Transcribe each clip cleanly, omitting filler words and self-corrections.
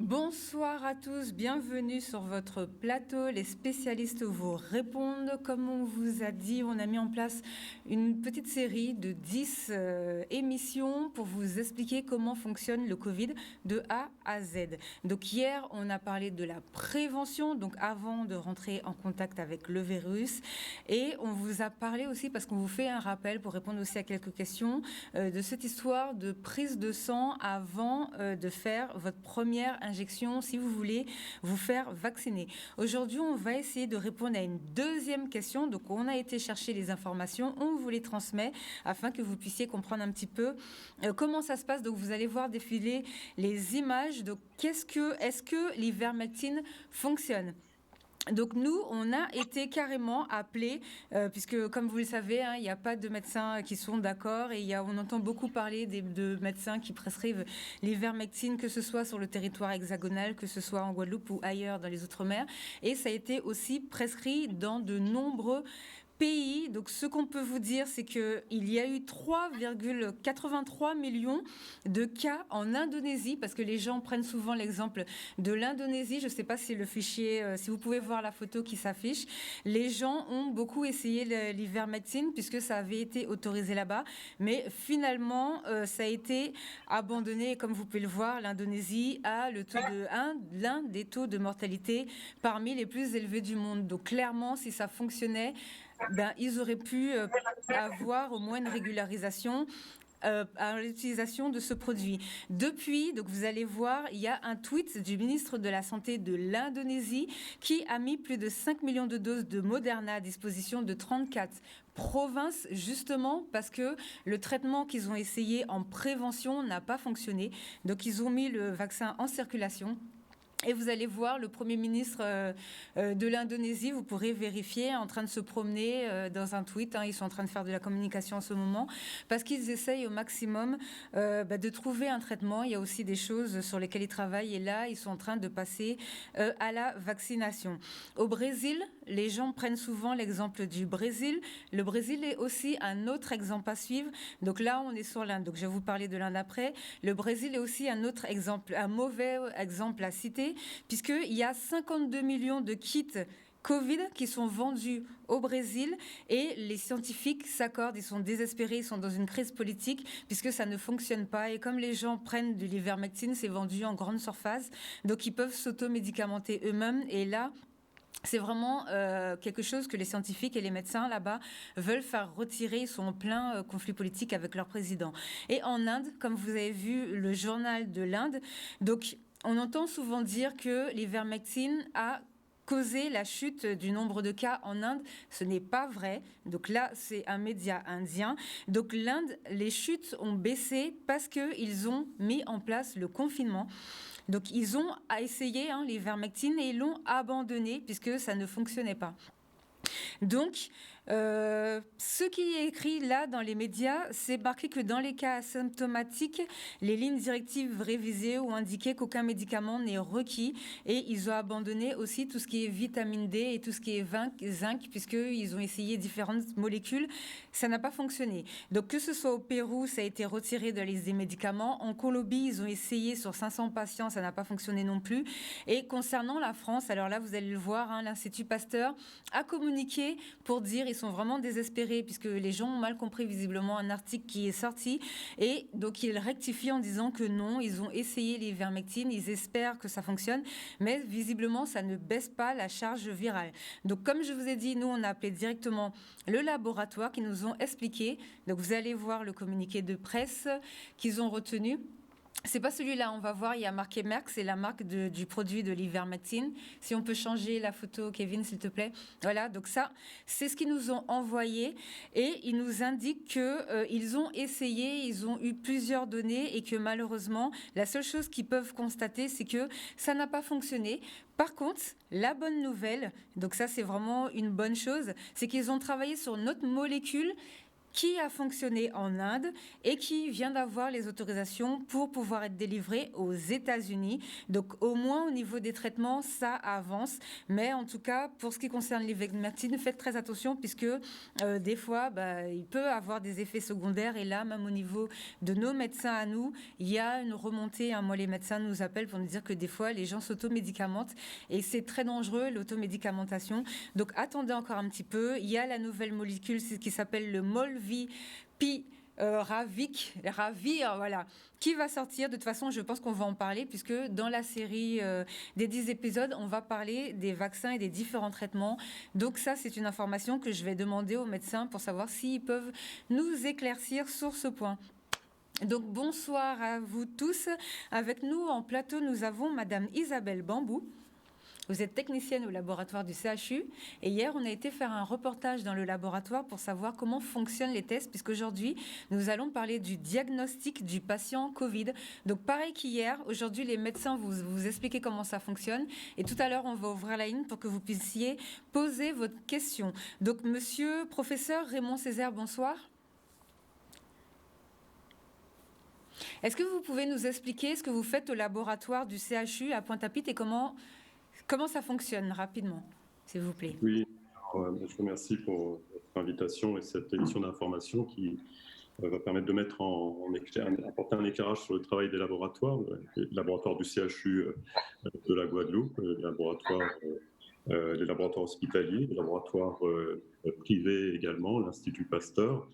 Bonsoir à tous, bienvenue sur votre plateau. Les spécialistes vous répondent. Comme on vous a dit, on a mis en place une petite série de 10 émissions pour vous expliquer comment fonctionne le Covid de A à Z. Donc hier, on a parlé de la prévention, donc avant de rentrer en contact avec le virus. Et on vous a parlé aussi, parce qu'on vous fait un rappel pour répondre aussi à quelques questions, de cette histoire de prise de sang avant de faire votre première injection si vous voulez vous faire vacciner. Aujourd'hui, on va essayer de répondre à une deuxième question. Donc, on a été chercher les informations, on vous les transmet afin que vous puissiez comprendre un petit peu comment ça se passe. Donc, vous allez voir défiler les images. Donc, est-ce que l'ivermectine fonctionne? Donc nous, on a été carrément appelés, puisque comme vous le savez, il n'y a pas de médecins qui sont d'accord et on entend beaucoup parler de médecins qui prescrivent l'ivermectine, que ce soit sur le territoire hexagonal, que ce soit en Guadeloupe ou ailleurs dans les Outre-mer. Et ça a été aussi prescrit dans de nombreux pays. Donc ce qu'on peut vous dire, c'est qu'il y a eu 3,83 millions de cas en Indonésie, parce que les gens prennent souvent l'exemple de l'Indonésie. Je ne sais pas si le fichier, si vous pouvez voir la photo qui s'affiche. Les gens ont beaucoup essayé l'ivermectine puisque ça avait été autorisé là-bas, mais finalement ça a été abandonné. Et comme vous pouvez le voir, l'Indonésie a l'un des taux de mortalité parmi les plus élevés du monde. Donc clairement, si ça fonctionnait, ils auraient pu avoir au moins une régularisation à l'utilisation de ce produit. Depuis, donc vous allez voir, il y a un tweet du ministre de la Santé de l'Indonésie qui a mis plus de 5 millions de doses de Moderna à disposition de 34 provinces, justement parce que le traitement qu'ils ont essayé en prévention n'a pas fonctionné. Donc ils ont mis le vaccin en circulation. Et vous allez voir le Premier ministre de l'Indonésie, vous pourrez vérifier, en train de se promener dans un tweet. Ils sont en train de faire de la communication en ce moment, parce qu'ils essayent au maximum de trouver un traitement. Il y a aussi des choses sur lesquelles ils travaillent. Et là, ils sont en train de passer à la vaccination. Au Brésil, les gens prennent souvent l'exemple du Brésil. Le Brésil est aussi un autre exemple à suivre. Donc là, on est sur l'Inde. Donc je vais vous parler de l'Inde après. Le Brésil est aussi un autre exemple, un mauvais exemple à citer, puisqu'il y a 52 millions de kits Covid qui sont vendus au Brésil et les scientifiques s'accordent, ils sont désespérés, ils sont dans une crise politique puisque ça ne fonctionne pas. Et comme les gens prennent de l'ivermectine, c'est vendu en grande surface, donc ils peuvent s'automédicamenter eux-mêmes. Et là, c'est vraiment quelque chose que les scientifiques et les médecins là-bas veulent faire retirer. Ils sont en plein conflit politique avec leur président. Et en Inde, comme vous avez vu le journal de l'Inde, donc on entend souvent dire que l'ivermectine a causé la chute du nombre de cas en Inde. Ce n'est pas vrai. Donc là, c'est un média indien. Donc l'Inde, les chutes ont baissé parce qu'ils ont mis en place le confinement. Donc ils ont essayé l'ivermectine et ils l'ont abandonné puisque ça ne fonctionnait pas. Donc, ce qui est écrit là dans les médias, c'est marqué que dans les cas asymptomatiques, les lignes directives révisées ont indiqué qu'aucun médicament n'est requis et ils ont abandonné aussi tout ce qui est vitamine D et tout ce qui est zinc puisqu'ils ont essayé différentes molécules. Ça n'a pas fonctionné. Donc, que ce soit au Pérou, ça a été retiré de la liste des médicaments. En Colombie, ils ont essayé sur 500 patients, ça n'a pas fonctionné non plus. Et concernant la France, alors là, vous allez le voir, l'Institut Pasteur a communiqué pour dire ils sont vraiment désespérés puisque les gens ont mal compris visiblement un article qui est sorti et donc ils rectifient en disant que non, ils ont essayé l'ivermectine, ils espèrent que ça fonctionne, mais visiblement ça ne baisse pas la charge virale. Donc comme je vous ai dit, nous on a appelé directement le laboratoire qui nous ont expliqué. Donc vous allez voir le communiqué de presse qu'ils ont retenu. C'est pas celui-là, on va voir, il y a marqué Merck, c'est la marque du produit de l'ivermectine. Si on peut changer la photo, Kevin, s'il te plaît. Voilà, donc ça, c'est ce qu'ils nous ont envoyé et ils nous indiquent qu'ils ont essayé, ils ont eu plusieurs données et que malheureusement, la seule chose qu'ils peuvent constater, c'est que ça n'a pas fonctionné. Par contre, la bonne nouvelle, donc ça c'est vraiment une bonne chose, c'est qu'ils ont travaillé sur notre molécule qui a fonctionné en Inde et qui vient d'avoir les autorisations pour pouvoir être délivré aux États-Unis. Donc au moins au niveau des traitements, ça avance. Mais en tout cas, pour ce qui concerne l'ivermectine, faites très attention puisque des fois, il peut avoir des effets secondaires. Et là, même au niveau de nos médecins à nous, il y a une remontée. Moi, les médecins nous appellent pour nous dire que des fois, les gens s'automédicamentent et c'est très dangereux, l'automédicamentation. Donc attendez encore un petit peu. Il y a la nouvelle molécule qui s'appelle le Ravir, voilà, qui va sortir. De toute façon, je pense qu'on va en parler puisque dans la série des 10 épisodes, on va parler des vaccins et des différents traitements. Donc ça, c'est une information que je vais demander aux médecins pour savoir s'ils peuvent nous éclaircir sur ce point. Donc bonsoir à vous tous. Avec nous en plateau, nous avons Madame Isabelle Bambou. Vous êtes technicienne au laboratoire du CHU et hier, on a été faire un reportage dans le laboratoire pour savoir comment fonctionnent les tests puisqu'aujourd'hui, nous allons parler du diagnostic du patient Covid. Donc pareil qu'hier, aujourd'hui, les médecins vous expliquer comment ça fonctionne et tout à l'heure, on va ouvrir la ligne pour que vous puissiez poser votre question. Donc monsieur professeur Raymond Césaire, bonsoir. Est-ce que vous pouvez nous expliquer ce que vous faites au laboratoire du CHU à Pointe-à-Pitre et comment ça fonctionne rapidement, s'il vous plaît? Oui, alors, je vous remercie pour votre invitation et cette émission d'information qui va permettre de mettre apporter un éclairage sur le travail des laboratoires, le laboratoire du CHU de la Guadeloupe, les laboratoires hospitaliers, les laboratoires privés également, l'Institut Pasteur,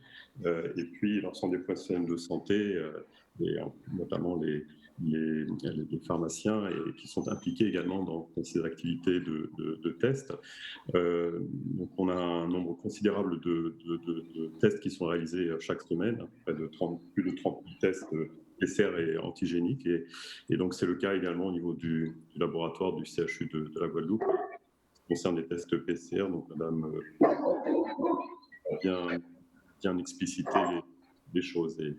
et puis l'ensemble des professionnels de santé, et notamment les pharmaciens et qui sont impliqués également dans ces activités de tests. Donc on a un nombre considérable de tests qui sont réalisés chaque semaine, plus de 30 000 tests PCR et antigéniques. Et donc c'est le cas également au niveau du laboratoire du CHU de la Guadeloupe. Ce qui concerne les tests PCR, donc Madame a bien explicité les choses et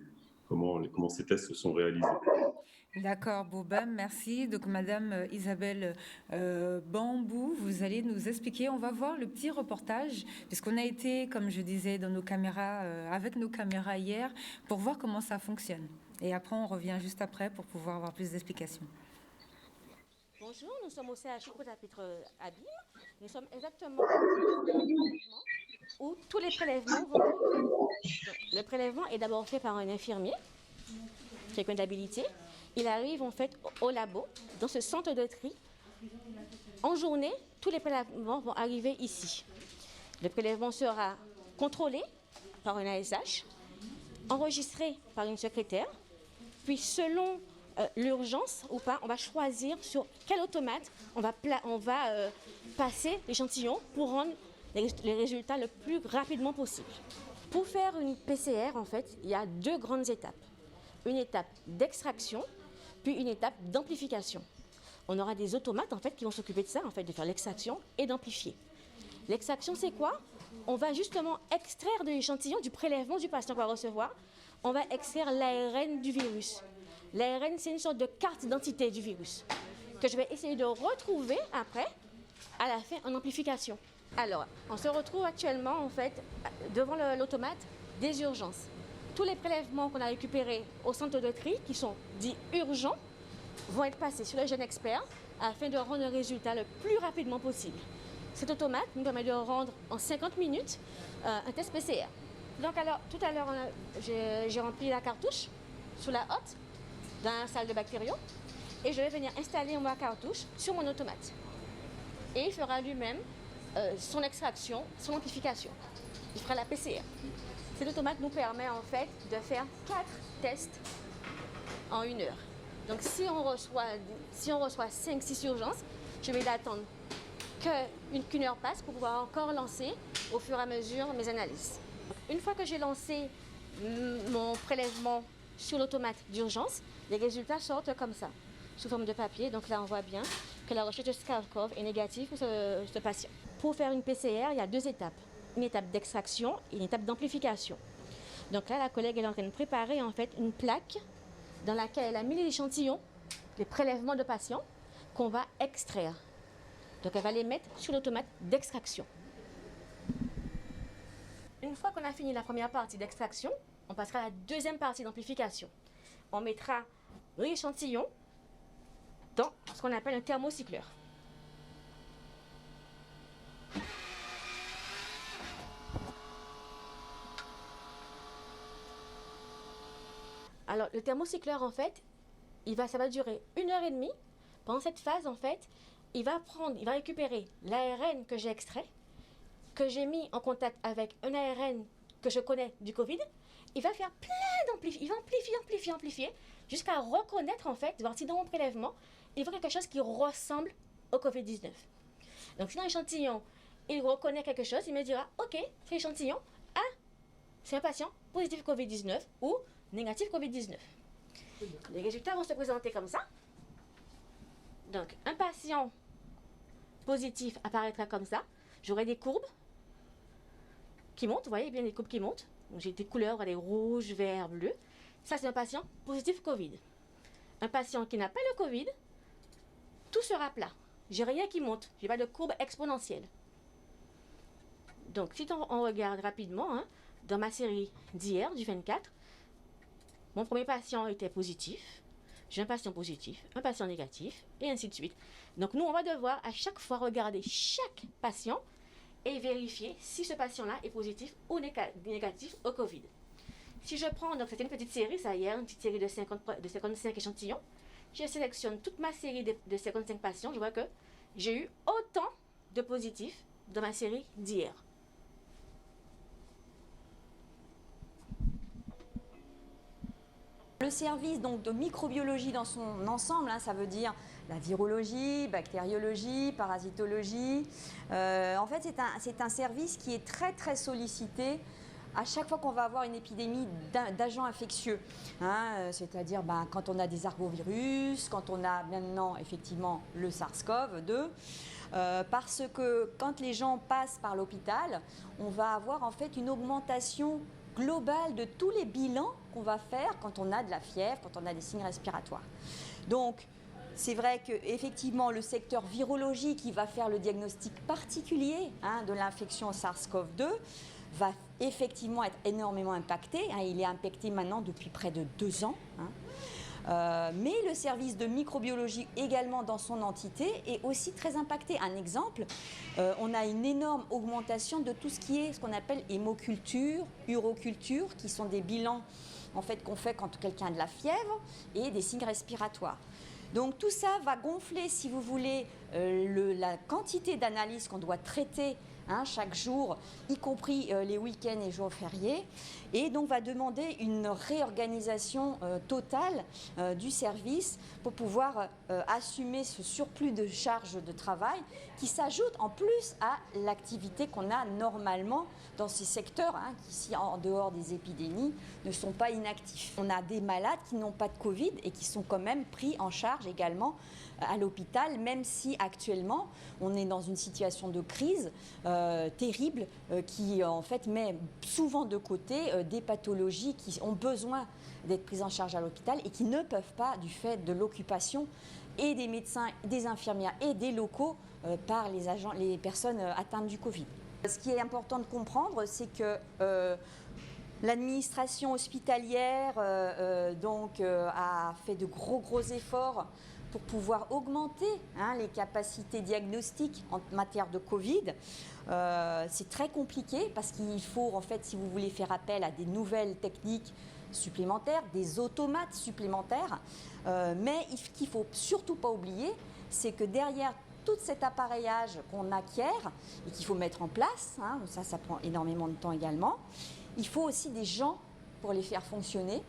comment ces tests se sont réalisés. D'accord, Boubam, merci. Donc, Madame Isabelle Bambou, vous allez nous expliquer. On va voir le petit reportage, puisqu'on a été, comme je disais, dans nos caméras, avec nos caméras hier, pour voir comment ça fonctionne. Et après, on revient juste après pour pouvoir avoir plus d'explications. Bonjour, nous sommes au CHU Pointe-à-Pitre Abîme. Nous sommes exactement où tous les prélèvements vont. Donc, le prélèvement est d'abord fait par un infirmier qui a une habilité. Il arrive en fait au labo, dans ce centre de tri. En journée, tous les prélèvements vont arriver ici. Le prélèvement sera contrôlé par un ASH, enregistré par une secrétaire, puis selon l'urgence ou pas, on va choisir sur quel automate on va passer l'échantillon pour rendre les résultats le plus rapidement possible. Pour faire une PCR, en fait, il y a deux grandes étapes. Une étape d'extraction, puis une étape d'amplification. On aura des automates en fait qui vont s'occuper de ça, en fait, de faire l'extraction et d'amplifier. L'extraction, c'est quoi? On va justement extraire de l'échantillon du prélèvement du patient qu'on va recevoir. On va extraire l'ARN du virus. L'ARN, c'est une sorte de carte d'identité du virus que je vais essayer de retrouver après, à la fin, en amplification. Alors, on se retrouve actuellement en fait devant l'automate des urgences. Tous les prélèvements qu'on a récupérés au centre de tri, qui sont dits urgents, vont être passés sur le GenExpert afin de rendre le résultat le plus rapidement possible. Cet automate nous permet de rendre en 50 minutes un test PCR. Donc alors, tout à l'heure, j'ai rempli la cartouche sous la hotte dans la salle de bactériaux et je vais venir installer ma cartouche sur mon automate. Et il fera lui-même son extraction, son amplification. Il fera la PCR. Cet automate nous permet en fait de faire 4 tests en 1 heure. Donc si on reçoit 5-6 urgences, je vais attendre qu'une heure passe pour pouvoir encore lancer au fur et à mesure mes analyses. Une fois que j'ai lancé mon prélèvement sur l'automate d'urgence, les résultats sortent comme ça, sous forme de papier. Donc là, on voit bien que la recherche de SARS-CoV est négative pour ce patient. Pour faire une PCR, il y a 2 étapes. Une étape d'extraction et une étape d'amplification. Donc là, la collègue est en train de préparer en fait une plaque dans laquelle elle a mis les échantillons, les prélèvements de patients qu'on va extraire. Donc elle va les mettre sur l'automate d'extraction. une fois qu'on a fini la première partie d'extraction, on passera à la deuxième partie d'amplification. On mettra l'échantillon dans ce qu'on appelle un thermocycleur. Alors, le thermocycleur, en fait, ça va durer 1h30. Pendant cette phase, en fait, il va récupérer l'ARN que j'ai extrait, que j'ai mis en contact avec un ARN que je connais du Covid. Il va faire plein d'amplifier, il va amplifier, jusqu'à reconnaître, en fait, voir si dans mon prélèvement, il voit quelque chose qui ressemble au Covid-19. Donc, si dans l'échantillon, il reconnaît quelque chose, il me dira, OK, c'est l'échantillon, c'est un patient positif Covid-19 ou négatif Covid-19. Les résultats vont se présenter comme ça. Donc, un patient positif apparaîtra comme ça. J'aurai des courbes qui montent. Vous voyez bien les courbes qui montent. J'ai des couleurs, des rouges, verts, bleus. Ça, c'est un patient positif Covid. Un patient qui n'a pas le Covid, tout sera plat. J'ai rien qui monte. Je n'ai pas de courbe exponentielle. Donc, si on regarde rapidement, dans ma série d'hier, du 24, mon premier patient était positif. J'ai un patient positif, un patient négatif, et ainsi de suite. Donc, nous, on va devoir à chaque fois regarder chaque patient et vérifier si ce patient-là est positif ou négatif au Covid. Si je prends, donc c'était une petite série, ça hier, une petite série de 55 échantillons. Je sélectionne toute ma série de 55 patients. Je vois que j'ai eu autant de positifs dans ma série d'hier. Le service donc, de microbiologie dans son ensemble, ça veut dire la virologie, bactériologie, parasitologie. En fait, c'est un service qui est très très sollicité à chaque fois qu'on va avoir une épidémie d'agents infectieux. C'est-à-dire quand on a des arbovirus, quand on a maintenant effectivement le SARS-CoV-2. Parce que quand les gens passent par l'hôpital, on va avoir en fait une augmentation globale de tous les bilans qu'on va faire quand on a de la fièvre, quand on a des signes respiratoires. Donc, c'est vrai qu'effectivement, le secteur virologie qui va faire le diagnostic particulier de l'infection SARS-CoV-2 va effectivement être énormément impacté. Il est impacté maintenant depuis près de 2 ans. Mais le service de microbiologie également dans son entité est aussi très impacté. Un exemple, on a une énorme augmentation de tout ce qui est ce qu'on appelle hémoculture, uroculture, qui sont des bilans en fait, qu'on fait quand quelqu'un a de la fièvre et des signes respiratoires. Donc tout ça va gonfler, si vous voulez, la quantité d'analyses qu'on doit traiter chaque jour, y compris les week-ends et jours fériés, et donc va demander une réorganisation totale du service pour pouvoir assumer ce surplus de charges de travail qui s'ajoute en plus à l'activité qu'on a normalement dans ces secteurs qui, si en dehors des épidémies, ne sont pas inactifs. On a des malades qui n'ont pas de Covid et qui sont quand même pris en charge également à l'hôpital, même si actuellement on est dans une situation de crise terrible qui en fait met souvent de côté des pathologies qui ont besoin d'être prises en charge à l'hôpital et qui ne peuvent pas, du fait de l'occupation et des médecins, des infirmières et des locaux par les personnes atteintes du Covid. Ce qui est important de comprendre, c'est que l'administration hospitalière a fait de gros efforts pour pouvoir augmenter les capacités diagnostiques en matière de Covid. C'est très compliqué parce qu'il faut, en fait, si vous voulez faire appel à des nouvelles techniques supplémentaires, des automates supplémentaires. Mais ce qu'il ne faut surtout pas oublier, c'est que derrière tout cet appareillage qu'on acquiert et qu'il faut mettre en place, ça prend énormément de temps également, il faut aussi des gens pour les faire fonctionner.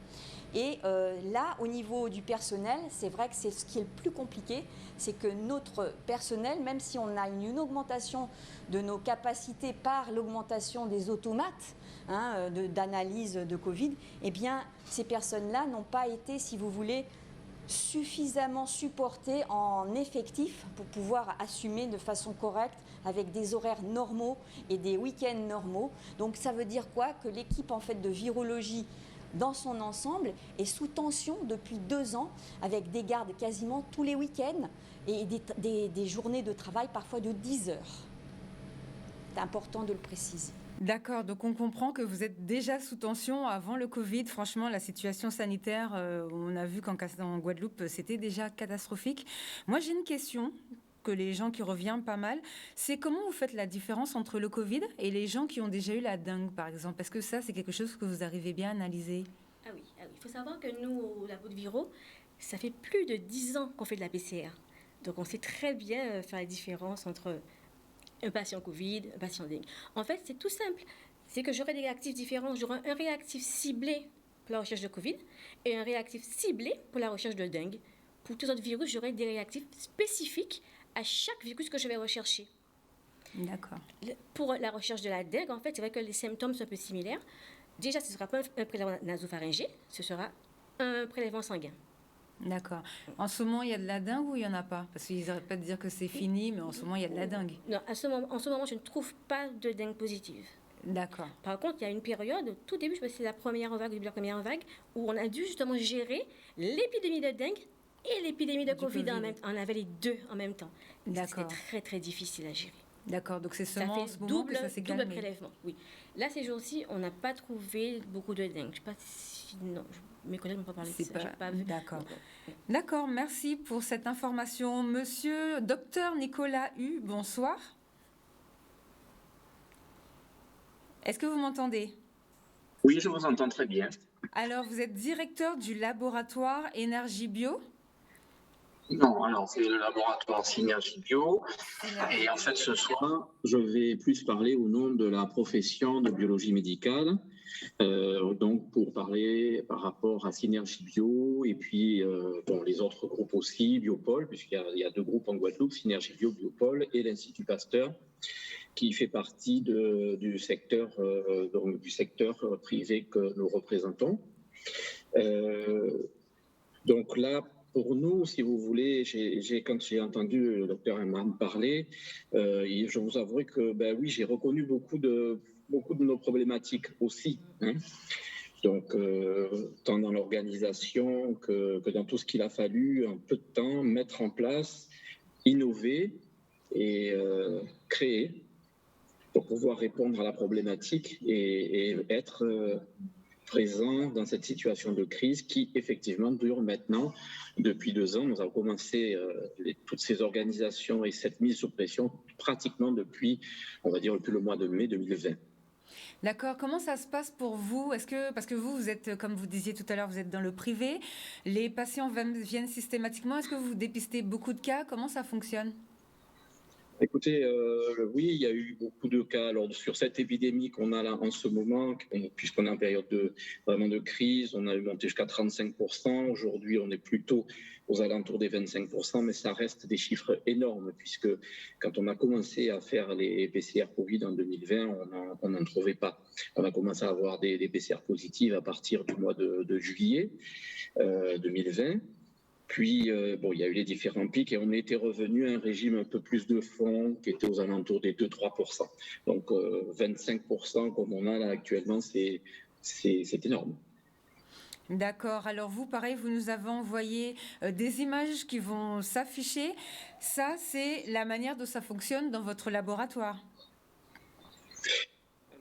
Et là, au niveau du personnel, c'est vrai que c'est ce qui est le plus compliqué, c'est que notre personnel, même si on a une augmentation de nos capacités par l'augmentation des automates d'analyse de Covid, eh bien, ces personnes-là n'ont pas été, si vous voulez, suffisamment supportées en effectif pour pouvoir assumer de façon correcte avec des horaires normaux et des week-ends normaux. Donc ça veut dire quoi? Que l'équipe en fait de virologie dans son ensemble est sous tension depuis 2 ans avec des gardes quasiment tous les week-ends et des journées de travail parfois de 10 heures. C'est important de le préciser. D'accord, donc on comprend que vous êtes déjà sous tension avant le Covid. Franchement, la situation sanitaire, on a vu qu'en Guadeloupe, c'était déjà catastrophique. Moi, j'ai une question que les gens qui reviennent pas mal, c'est comment vous faites la différence entre le Covid et les gens qui ont déjà eu la dengue, par exemple? Est-ce que ça, c'est quelque chose que vous arrivez bien à analyser? Ah oui, ah oui. Il faut savoir que nous, au labo de Viro, ça fait plus de 10 ans qu'on fait de la PCR. Donc on sait très bien faire la différence entre un patient Covid, un patient dengue. En fait, c'est tout simple. C'est que j'aurai des réactifs différents. J'aurai un réactif ciblé pour la recherche de Covid et un réactif ciblé pour la recherche de dengue. Pour tous les autres virus, j'aurai des réactifs spécifiques à chaque virus que je vais rechercher. D'accord. Pour la recherche de la dengue, en fait, c'est vrai que les symptômes sont un peu similaires. Déjà, ce ne sera pas un prélèvement nasopharyngé, ce sera un prélèvement sanguin. D'accord. En ce moment, il y a de la dengue ou il n'y en a pas? Parce qu'ils n'arrêtent pas de dire que c'est fini, mais en ce moment, il y a de la dengue. Non, en ce moment, je ne trouve pas de dengue positive. D'accord. Par contre, il y a une période, au tout début, je pense que c'est la première vague, début de la première vague, où on a dû justement gérer l'épidémie de dengue et l'épidémie de Covid. On avait les deux en même temps. D'accord. C'était très, très difficile à gérer. D'accord, donc c'est seulement en ce moment double, que ça s'est calmé. Double prélèvement, oui. Là, ces jours-ci, on n'a pas trouvé beaucoup de dengue. Je ne sais pas si... Non, mes collègues n'ont pas parlé de ça. J'ai pas vu. D'accord. D'accord, merci pour cette information. Monsieur Docteur Nicolas Hu, bonsoir. Est-ce que vous m'entendez? Oui, je vous entends très bien. Alors, vous êtes directeur du laboratoire Énergie Bio? Non, alors c'est le laboratoire Synergie Bio. Et en fait, ce soir, je vais plus parler au nom de la profession de biologie médicale. Donc, pour parler par rapport à Synergie Bio et puis les autres groupes aussi, Biopôle, puisqu'il y a deux groupes en Guadeloupe, Synergie Bio, Biopôle et l'Institut Pasteur, qui fait partie du secteur privé que nous représentons. Donc là, pour nous, si vous voulez, quand j'ai entendu le docteur Emman parler, je vous avouerai que, oui, j'ai reconnu beaucoup de nos problématiques aussi. Hein. Donc, tant dans l'organisation que dans tout ce qu'il a fallu, en peu de temps, mettre en place, innover et créer pour pouvoir répondre à la problématique et être présent dans cette situation de crise qui, effectivement, dure maintenant depuis 2 ans. Nous avons commencé toutes ces organisations et cette mise sous pression pratiquement depuis, on va dire, depuis le mois de mai 2020. D'accord. Comment ça se passe pour vous? Parce que vous êtes, comme vous disiez tout à l'heure, vous êtes dans le privé. Les patients viennent systématiquement. Est-ce que vous dépistez beaucoup de cas? Comment ça fonctionne? Écoutez, oui, il y a eu beaucoup de cas. Alors, sur cette épidémie qu'on a là en ce moment, puisqu'on est en période vraiment de crise, on a monté jusqu'à 35%. Aujourd'hui, on est plutôt aux alentours des 25%, mais ça reste des chiffres énormes, puisque quand on a commencé à faire les PCR Covid en 2020, on n'en trouvait pas. On a commencé à avoir des PCR positives à partir du mois de juillet 2020. Puis, il y a eu les différents pics et on était revenu à un régime un peu plus de fond qui était aux alentours des 2-3%. Donc, 25% comme on a là actuellement, c'est énorme. D'accord. Alors vous, pareil, vous nous avez envoyé des images qui vont s'afficher. Ça, c'est la manière dont ça fonctionne dans votre laboratoire.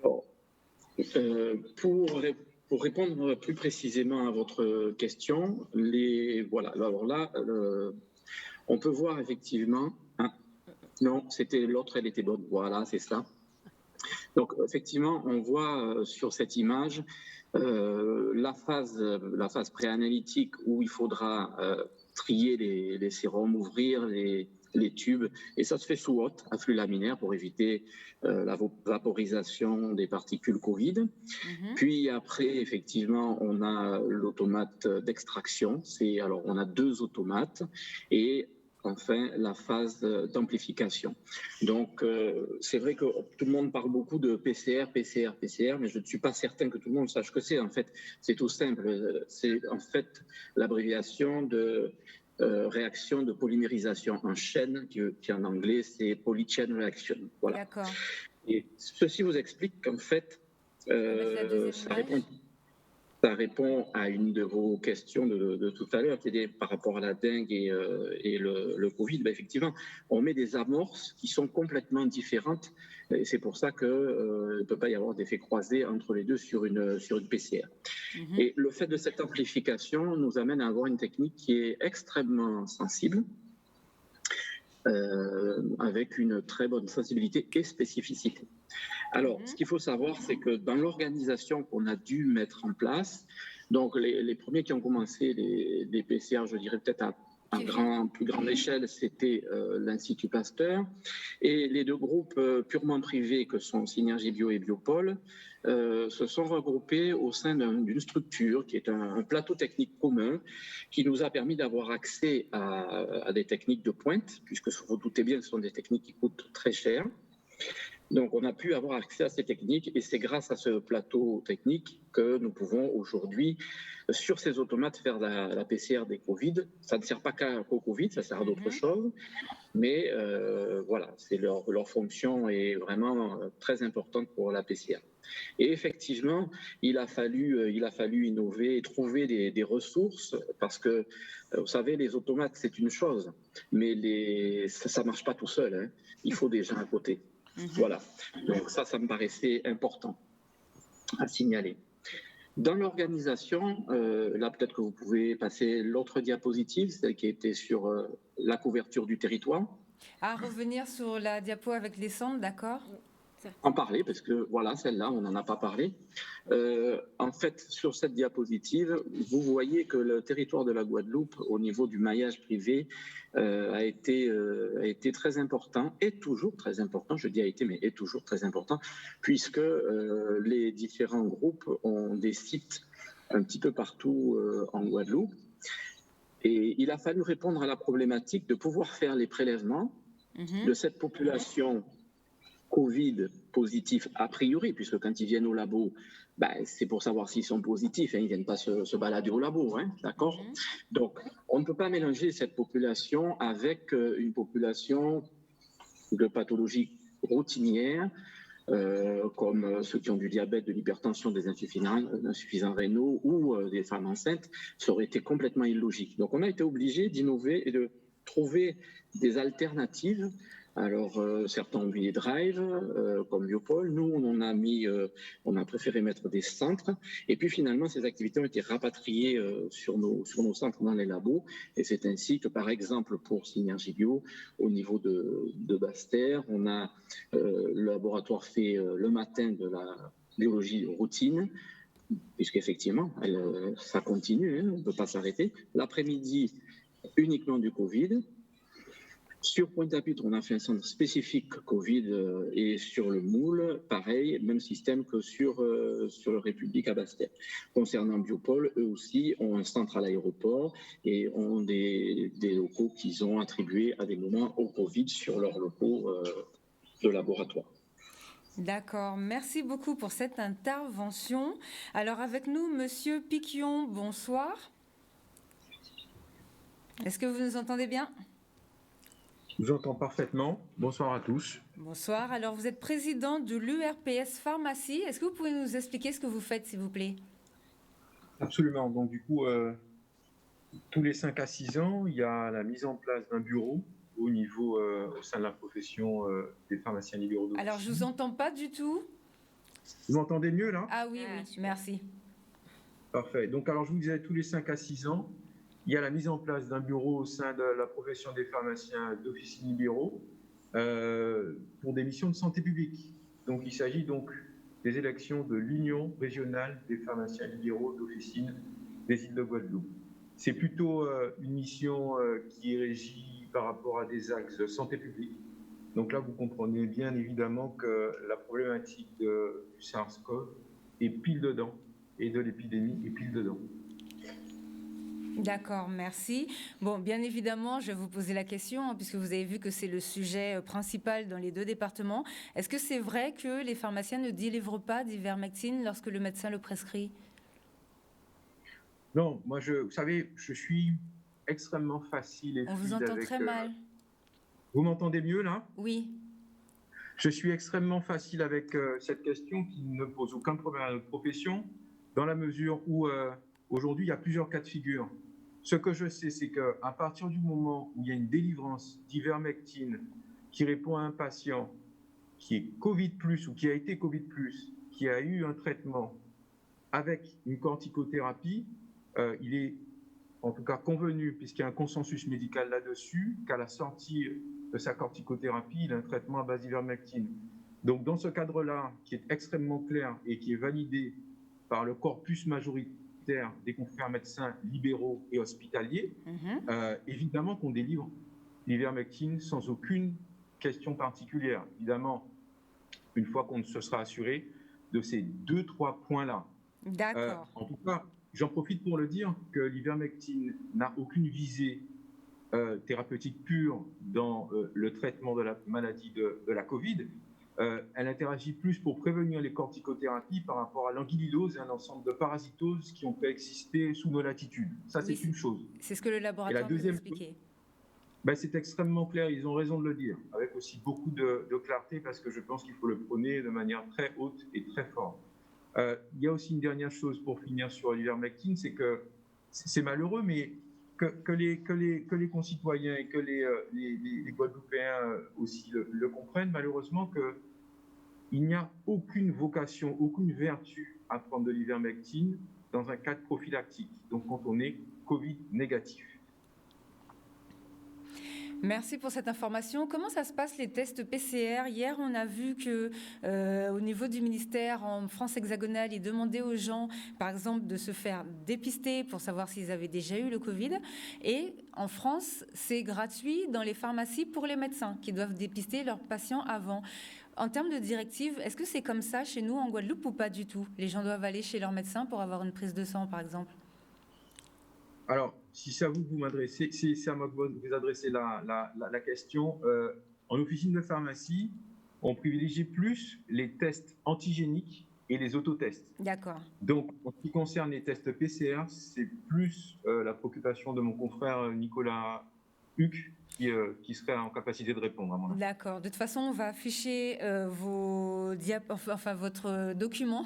Alors, pour répondre plus précisément à votre question, alors là, on peut voir effectivement. Hein, non, c'était l'autre, elle était bonne. Voilà, c'est ça. Donc, effectivement, on voit sur cette image la phase préanalytique où il faudra trier les sérums, ouvrir les tubes, et ça se fait sous haute, à flux laminaire, pour éviter la vaporisation des particules Covid. Puis après, effectivement, on a l'automate d'extraction. Alors, on a 2 automates et enfin la phase d'amplification. Donc, c'est vrai que tout le monde parle beaucoup de PCR, mais je ne suis pas certain que tout le monde sache ce que c'est. En fait, c'est tout simple. C'est en fait l'abréviation de réaction de polymérisation en chaîne, qui en anglais, c'est polychain reaction. Voilà. D'accord. Et ceci vous explique qu'en fait, ça répond... Ça répond à une de vos questions de tout à l'heure, qui était par rapport à la dengue et le Covid. Ben, effectivement, on met des amorces qui sont complètement différentes. Et c'est pour ça qu'il ne peut pas y avoir d'effet croisé entre les deux sur une PCR. Et le fait de cette amplification nous amène à avoir une technique qui est extrêmement sensible, avec une très bonne sensibilité et spécificité. Alors, ce qu'il faut savoir, c'est que dans l'organisation qu'on a dû mettre en place, donc les premiers qui ont commencé les PCR, je dirais peut-être à plus grande échelle, c'était l'Institut Pasteur. Et les deux groupes purement privés que sont Synergie Bio et Biopôle se sont regroupés au sein d'une structure qui est un plateau technique commun qui nous a permis d'avoir accès à des techniques de pointe, puisque vous vous doutez bien, ce sont des techniques qui coûtent très cher. Donc, on a pu avoir accès à ces techniques et c'est grâce à ce plateau technique que nous pouvons aujourd'hui, sur ces automates, faire la PCR des Covid. Ça ne sert pas qu'au Covid, ça sert à d'autres choses, mais voilà, leur fonction est vraiment très importante pour la PCR. Et effectivement, il a fallu innover et trouver des ressources parce que, vous savez, les automates, c'est une chose, mais ça ne marche pas tout seul, hein. Il faut des gens à côté. Voilà, donc ça me paraissait important à signaler. Dans l'organisation, là peut-être que vous pouvez passer l'autre diapositive, celle qui était sur la couverture du territoire. À revenir sur la diapo avec les centres, d'accord ? En parler, parce que voilà, celle-là, on n'en a pas parlé. En fait, sur cette diapositive, vous voyez que le territoire de la Guadeloupe, au niveau du maillage privé, a été très important, et toujours très important, je dis a été, mais est toujours très important, puisque les différents groupes ont des sites un petit peu partout en Guadeloupe. Et il a fallu répondre à la problématique de pouvoir faire les prélèvements de cette population Covid positif a priori, puisque quand ils viennent au labo, c'est pour savoir s'ils sont positifs, hein, ils ne viennent pas se balader au labo, hein, d'accord ? Donc, on ne peut pas mélanger cette population avec une population de pathologies routinières, comme ceux qui ont du diabète, de l'hypertension, des insuffisants rénaux ou des femmes enceintes. Ça aurait été complètement illogique. Donc, on a été obligé d'innover et de trouver des alternatives. Alors, certains ont mis des drives, comme Biopôle. Nous, on a préféré mettre des centres. Et puis, finalement, ces activités ont été rapatriées sur nos centres dans les labos. Et c'est ainsi que, par exemple, pour Synergie Bio, au niveau de Basse-Terre, on a le laboratoire fait le matin de la biologie routine, puisqu'effectivement, ça continue, hein, on ne peut pas s'arrêter. L'après-midi, uniquement du Covid. Sur Pointe-à-Pitre, on a fait un centre spécifique Covid et sur le Moule, pareil, même système que sur le République à Basse-Terre. Concernant Biopôle, eux aussi ont un centre à l'aéroport et ont des locaux qu'ils ont attribués à des moments au Covid sur leurs locaux de laboratoire. D'accord, merci beaucoup pour cette intervention. Alors avec nous, Monsieur Piquion, bonsoir. Est-ce que vous nous entendez bien ? Je vous entends parfaitement. Bonsoir à tous. Bonsoir. Alors, vous êtes président de l'URPS Pharmacie. Est-ce que vous pouvez nous expliquer ce que vous faites, s'il vous plaît ? Absolument. Donc, du coup, tous les 5 à 6 ans, il y a la mise en place d'un bureau au sein de la profession des pharmaciens libéraux d'officine. Alors, je ne vous entends pas du tout. Vous m'entendez mieux, là ? Ah oui, merci. Parfait. Donc, alors, je vous disais, tous les 5 à 6 ans, il y a la mise en place d'un bureau au sein de la profession des pharmaciens d'officine libéraux pour des missions de santé publique. Donc, il s'agit donc des élections de l'Union régionale des pharmaciens libéraux d'officine des îles de Guadeloupe. C'est plutôt une mission qui est régie par rapport à des axes de santé publique. Donc là, vous comprenez bien évidemment que la problématique du SARS-CoV est pile dedans et de l'épidémie est pile dedans. D'accord, merci. Bon, bien évidemment, je vais vous poser la question, puisque vous avez vu que c'est le sujet principal dans les 2 départements. Est-ce que c'est vrai que les pharmaciens ne délivrent pas d'ivermectine lorsque le médecin le prescrit ? Non, moi, vous savez, je suis extrêmement facile et On fluide vous entend avec, très mal. Vous m'entendez mieux, là ? Oui. Je suis extrêmement facile avec cette question qui ne pose aucun problème à notre profession. dans la mesure où aujourd'hui, il y a plusieurs cas de figure. Ce que je sais, c'est qu'à partir du moment où il y a une délivrance d'ivermectine qui répond à un patient qui est Covid+, ou qui a été Covid+, qui a eu un traitement avec une corticothérapie, il est en tout cas convenu, puisqu'il y a un consensus médical là-dessus, qu'à la sortie de sa corticothérapie, il a un traitement à base d'ivermectine. Donc dans ce cadre-là, qui est extrêmement clair et qui est validé par le corpus majoritaire des confrères médecins libéraux et hospitaliers, évidemment qu'on délivre l'ivermectine sans aucune question particulière. Évidemment, une fois qu'on se sera assuré de ces 2-3 points-là. D'accord. En tout cas, j'en profite pour le dire que l'ivermectine n'a aucune visée thérapeutique pure dans le traitement de la maladie de la Covid. Elle interagit plus pour prévenir les corticothérapies par rapport à l'anguillose et un ensemble de parasitoses qui ont pu exister sous nos latitudes. Ça, Oui, c'est une chose. C'est ce que le laboratoire nous expliquait. C'est extrêmement clair, ils ont raison de le dire, avec aussi beaucoup de clarté, parce que je pense qu'il faut le prôner de manière très haute et très forte. Il y a aussi une dernière chose pour finir sur l'ivermectine, c'est que c'est malheureux, mais que les concitoyens et que les Guadeloupéens aussi le comprennent, malheureusement, qu'il n'y a aucune vocation, aucune vertu à prendre de l'ivermectine dans un cadre prophylactique, donc quand on est Covid négatif. Merci pour cette information. Comment ça se passe les tests PCR? Hier, on a vu que au niveau du ministère en France hexagonale, ils demandaient aux gens, par exemple, de se faire dépister pour savoir s'ils avaient déjà eu le Covid. Et en France, c'est gratuit dans les pharmacies pour les médecins qui doivent dépister leurs patients avant. En termes de directives, est-ce que c'est comme ça chez nous en Guadeloupe ou pas du tout? Les gens doivent aller chez leur médecin pour avoir une prise de sang, par exemple? Alors, si c'est à vous que vous m'adressez, c'est à moi que vous adressez la question. En officine de pharmacie, on privilégie plus les tests antigéniques et les autotests. D'accord. Donc, en ce qui concerne les tests PCR, c'est plus la préoccupation de mon confrère Nicolas Huc qui serait en capacité de répondre à mon avis. D'accord. De toute façon, on va afficher votre document.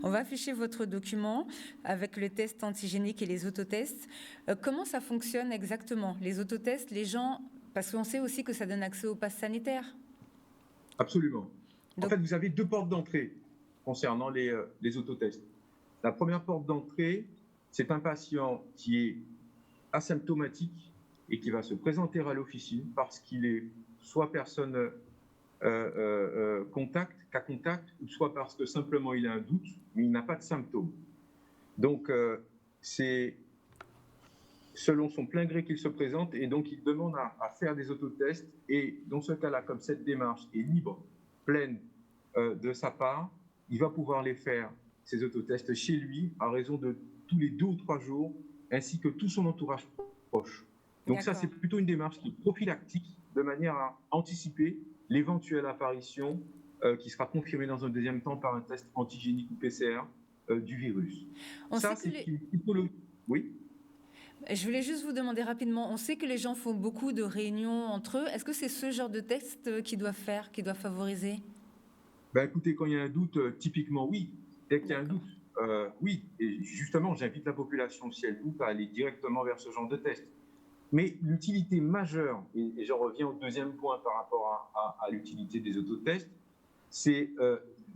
On va afficher votre document avec le test antigénique et les autotests. Comment ça fonctionne exactement, les autotests, les gens, parce qu'on sait aussi que ça donne accès au pass sanitaire. Absolument. En fait, vous avez 2 portes d'entrée concernant les autotests. La première porte d'entrée, c'est un patient qui est asymptomatique et qui va se présenter à l'officine parce qu'il est soit personne cas contact, ou soit parce que simplement il a un doute, mais il n'a pas de symptômes. Donc, c'est selon son plein gré qu'il se présente, et donc il demande à faire des autotests, et dans ce cas-là, comme cette démarche est libre, pleine de sa part, il va pouvoir les faire, ces autotests, chez lui, à raison de tous les 2 ou 3 jours, ainsi que tout son entourage proche. Donc ça, c'est plutôt une démarche qui est prophylactique, de manière à anticiper l'éventuelle apparition qui sera confirmée dans un deuxième temps par un test antigénique ou PCR du virus. Ça, c'est une typologie. Oui. Je voulais juste vous demander rapidement, on sait que les gens font beaucoup de réunions entre eux. Est-ce que c'est ce genre de test qu'ils doivent faire, qu'ils doivent favoriser? Écoutez, quand il y a un doute, typiquement, oui. Dès qu'il y a un doute, oui. Et justement, j'invite la population, si elle doute, à aller directement vers ce genre de test. Mais l'utilité majeure, et j'en reviens au deuxième point par rapport à l'utilité des autotests, c'est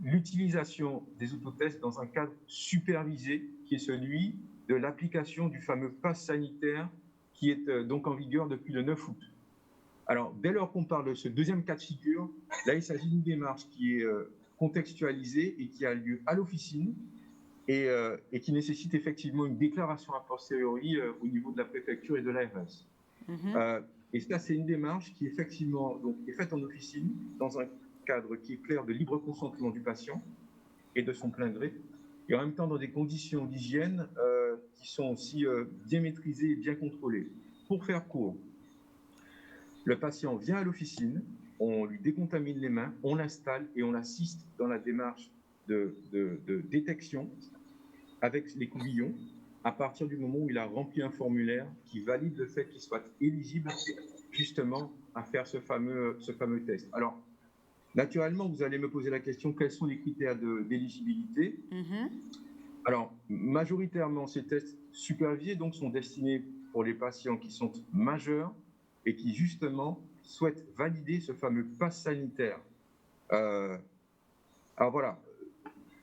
l'utilisation des autotests dans un cadre supervisé, qui est celui de l'application du fameux pass sanitaire qui est donc en vigueur depuis le 9 août. Alors, dès lors qu'on parle de ce deuxième cas de figure, là, il s'agit d'une démarche qui est contextualisée et qui a lieu à l'officine et qui nécessite effectivement une déclaration a posteriori au niveau de la préfecture et de l'ARS. Et ça, c'est une démarche qui effectivement donc, est faite en officine dans un cadre qui est clair de libre consentement du patient et de son plein gré, et en même temps dans des conditions d'hygiène qui sont aussi bien maîtrisées et bien contrôlées. Pour faire court, le patient vient à l'officine, on lui décontamine les mains, on l'installe et on l'assiste dans la démarche de détection avec les couvillons à partir du moment où il a rempli un formulaire qui valide le fait qu'il soit éligible justement à faire ce fameux test. Alors, naturellement, vous allez me poser la question, quels sont les critères d'éligibilité? Alors, majoritairement, ces tests supervisés donc, sont destinés pour les patients qui sont majeurs et qui, justement, souhaitent valider ce fameux pass sanitaire. Alors voilà,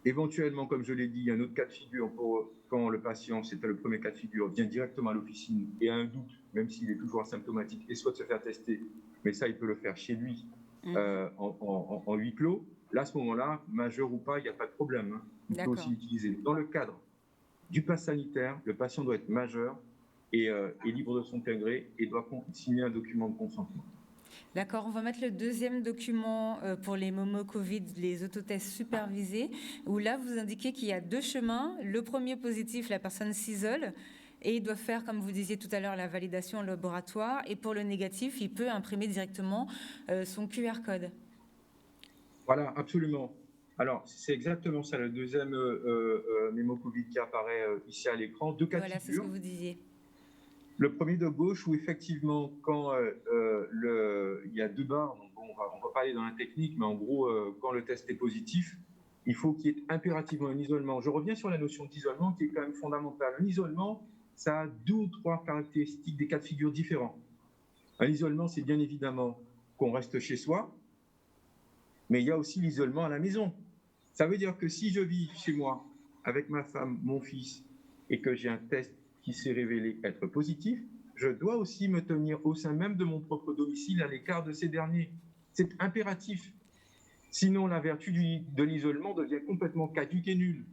éventuellement, comme je l'ai dit, il y a un autre cas de figure pour quand le patient, c'était le premier cas de figure, vient directement à l'officine et a un doute, même s'il est toujours asymptomatique, et souhaite se faire tester, mais ça, il peut le faire chez lui en huis clos. Là, à ce moment-là, majeur ou pas, il n'y a pas de problème. Hein. Il peut aussi l'utiliser. Dans le cadre du pass sanitaire, le patient doit être majeur et libre de son plein gré et doit signer un document de consentement. D'accord, on va mettre le deuxième document pour les momo Covid, les autotests supervisés, où là, vous indiquez qu'il y a 2 chemins. Le premier positif, la personne s'isole et il doit faire, comme vous disiez tout à l'heure, la validation au laboratoire. Et pour le négatif, il peut imprimer directement son QR code. Voilà, absolument. Alors, c'est exactement ça, le deuxième mémo Covid qui apparaît ici à l'écran. 2 cas de figure. Voilà, c'est ce que vous disiez. Le premier de gauche, où effectivement, quand il y a 2 barres, donc bon, on ne va pas aller dans la technique, mais en gros, quand le test est positif, il faut qu'il y ait impérativement un isolement. Je reviens sur la notion d'isolement qui est quand même fondamentale. Un isolement, ça a 2 ou 3 caractéristiques des cas de figure différents. Un isolement, c'est bien évidemment qu'on reste chez soi, mais il y a aussi l'isolement à la maison. Ça veut dire que si je vis chez moi avec ma femme, mon fils, et que j'ai un test qui s'est révélé être positif, je dois aussi me tenir au sein même de mon propre domicile à l'écart de ces derniers. C'est impératif. Sinon, la vertu de l'isolement devient complètement caduque et nulle.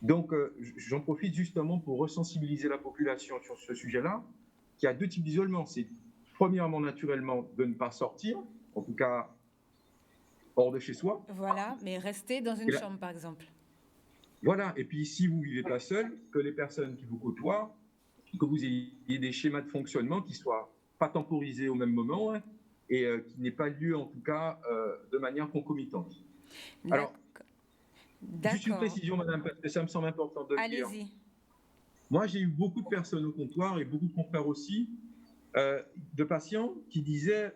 Donc, j'en profite justement pour ressensibiliser la population sur ce sujet-là, qui a 2 types d'isolement. C'est premièrement, naturellement, de ne pas sortir, en tout cas hors de chez soi. Voilà, mais rester dans une chambre, par exemple. Voilà, et puis si vous ne vivez pas seul, que les personnes qui vous côtoient, que vous ayez des schémas de fonctionnement qui ne soient pas temporisés au même moment et qui n'aient pas lieu, en tout cas, de manière concomitante. Alors, juste une précision, madame, parce que ça me semble important de le dire. Allez-y. Moi, j'ai eu beaucoup de personnes au comptoir et beaucoup de confrères aussi, de patients qui disaient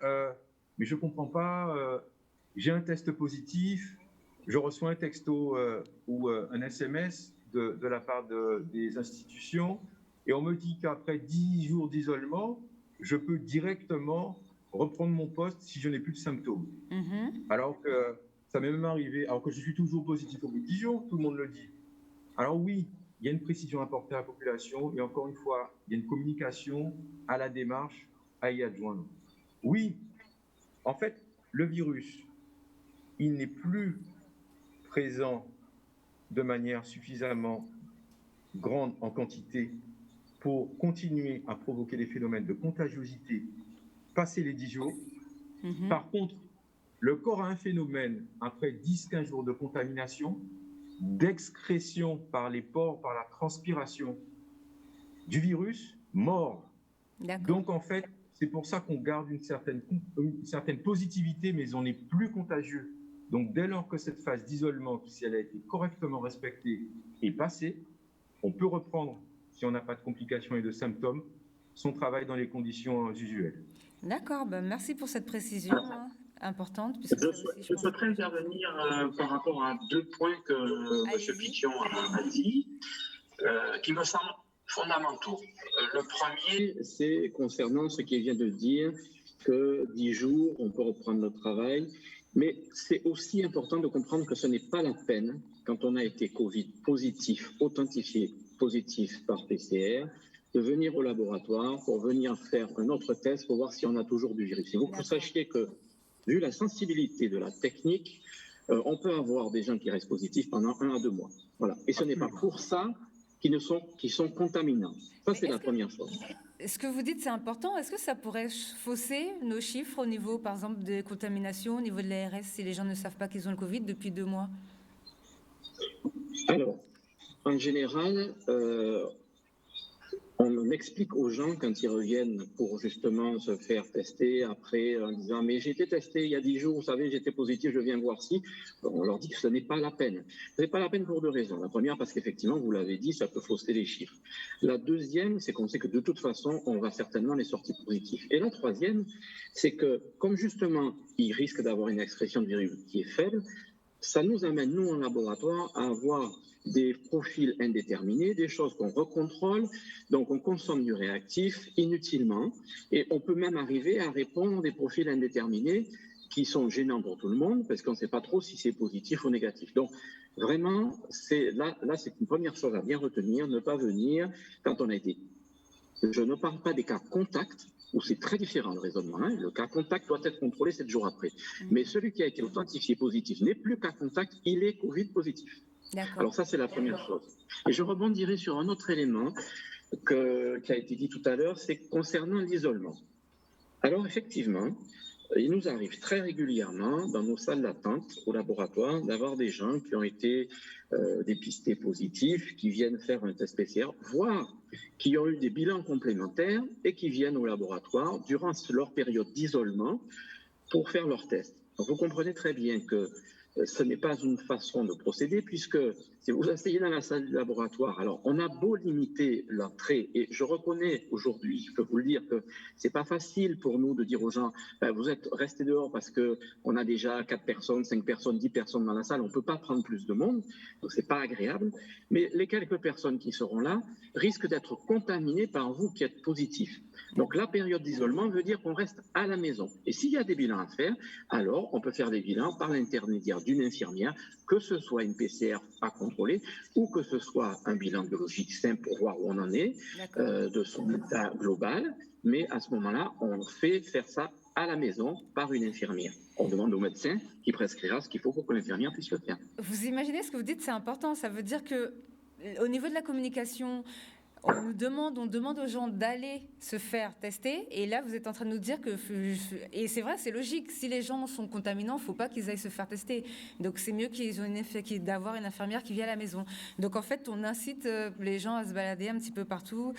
mais je ne comprends pas, j'ai un test positif, je reçois un texto ou un SMS de la part des institutions et on me dit qu'après 10 jours d'isolement, je peux directement reprendre mon poste si je n'ai plus de symptômes. Alors que ça m'est même arrivé, alors que je suis toujours positif au bout de 10 jours, tout le monde le dit. Alors oui, il y a une précision apportée à la population et encore une fois, il y a une communication à la démarche à y adjoindre. Oui, en fait, le virus, il n'est plus présent de manière suffisamment grande en quantité pour continuer à provoquer des phénomènes de contagiosité passé les 10 jours. Par contre, le corps a un phénomène, après 10-15 jours de contamination, d'excrétion par les pores, par la transpiration du virus mort. Donc en fait, c'est pour ça qu'on garde une certaine positivité, mais on n'est plus contagieux. Donc dès lors que cette phase d'isolement, si elle a été correctement respectée, est passée, on peut reprendre, si on n'a pas de complications et de symptômes, son travail dans les conditions usuelles. D'accord, ben merci pour cette précision importante. Je souhaiterais intervenir par rapport à 2 points que M. Pichon a dit, qui me semblent fondamentaux. Le premier, c'est concernant ce qu'il vient de dire, que 10 jours, on peut reprendre notre travail. Mais c'est aussi important de comprendre que ce n'est pas la peine, quand on a été Covid positif, authentifié positif par PCR, de venir au laboratoire pour venir faire un autre test pour voir si on a toujours du virus. Il faut que vous sachiez que, vu la sensibilité de la technique, on peut avoir des gens qui restent positifs pendant 1 à 2 mois. Voilà. Et ce n'est pas pour ça qui sont contaminants. Ça, c'est la première chose. Ce que vous dites, c'est important. Est-ce que ça pourrait fausser nos chiffres au niveau, par exemple, des contaminations, au niveau de l'ARS, si les gens ne savent pas qu'ils ont le Covid depuis 2 mois? Alors, en général, on explique aux gens quand ils reviennent pour justement se faire tester après en disant mais j'ai été testé il y a 10 jours, vous savez, j'étais positif, je viens voir si. On leur dit que ce n'est pas la peine. Ce n'est pas la peine pour 2 raisons. La première, parce qu'effectivement, vous l'avez dit, ça peut fausser les chiffres. La deuxième, c'est qu'on sait que de toute façon, on va certainement les sortir positifs. Et la troisième, c'est que comme justement, ils risquent d'avoir une excrétion de virus qui est faible, ça nous amène, nous, en laboratoire, à avoir des profils indéterminés, des choses qu'on recontrôle, donc on consomme du réactif inutilement, et on peut même arriver à répondre des profils indéterminés qui sont gênants pour tout le monde, parce qu'on ne sait pas trop si c'est positif ou négatif. Donc, vraiment, là, c'est une première chose à bien retenir, ne pas venir quand on a été... Je ne parle pas des cas contacts, où c'est très différent le raisonnement. Hein. Le cas contact doit être contrôlé 7 jours après. Mais celui qui a été authentifié positif n'est plus cas contact, il est Covid positif. Alors ça, c'est la première chose. Et je rebondirai sur un autre élément qui a été dit tout à l'heure, c'est concernant l'isolement. Alors effectivement, il nous arrive très régulièrement dans nos salles d'attente au laboratoire d'avoir des gens qui ont été dépistés positifs, qui viennent faire un test PCR, voire qui ont eu des bilans complémentaires et qui viennent au laboratoire durant leur période d'isolement pour faire leur test. Donc vous comprenez très bien que ce n'est pas une façon de procéder, puisque si vous asseyez dans la salle du laboratoire, alors on a beau limiter l'entrée, et je reconnais aujourd'hui, je peux vous le dire, que c'est pas facile pour nous de dire aux gens, ben, vous êtes restés dehors parce qu'on a déjà 4 personnes, 5 personnes, 10 personnes dans la salle, on ne peut pas prendre plus de monde, donc c'est pas agréable, mais les quelques personnes qui seront là risquent d'être contaminées par vous qui êtes positifs. Donc la période d'isolement veut dire qu'on reste à la maison. Et s'il y a des bilans à faire, alors on peut faire des bilans par l'intermédiaire d'une infirmière, que ce soit une PCR à contrôler ou que ce soit un bilan biologique simple pour voir où on en est, de son état global. Mais à ce moment-là, on fait faire ça à la maison par une infirmière. On demande au médecin qui prescrira ce qu'il faut pour que l'infirmière puisse le faire. Vous imaginez ce que vous dites, c'est important. Ça veut dire que au niveau de la communication, on demande aux gens d'aller se faire tester, et là vous êtes en train de nous dire que, et c'est vrai, c'est logique, si les gens sont contaminants, il ne faut pas qu'ils aillent se faire tester, donc c'est mieux d'avoir une infirmière qui vient à la maison. Donc en fait on incite les gens à se balader un petit peu partout,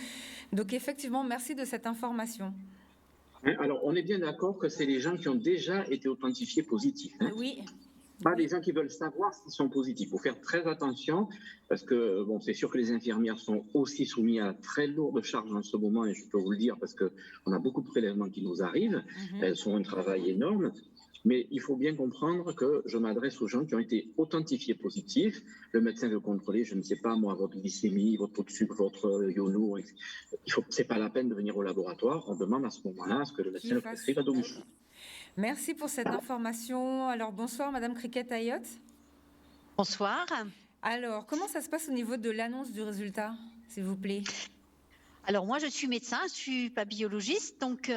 donc effectivement merci de cette information. Alors on est bien d'accord que c'est les gens qui ont déjà été authentifiés positifs. Hein. Oui. Pas des gens qui veulent savoir s'ils sont positifs. Il faut faire très attention parce que bon, c'est sûr que les infirmières sont aussi soumises à très lourdes charges en ce moment, et je peux vous le dire parce qu'on a beaucoup de prélèvements qui nous arrivent. Elles font un travail énorme. Mais il faut bien comprendre que je m'adresse aux gens qui ont été authentifiés positifs. Le médecin veut contrôler, je ne sais pas moi, votre glycémie, votre taux de sucre, votre iono. C'est pas la peine de venir au laboratoire. On demande à ce moment-là à ce que le médecin le prescrive à domicile. Merci pour cette information. Alors, bonsoir, Madame Cricket-Ayotte. Bonsoir. Alors, comment ça se passe au niveau de l'annonce du résultat, s'il vous plaît? Alors, moi, je suis médecin, je ne suis pas biologiste. Donc,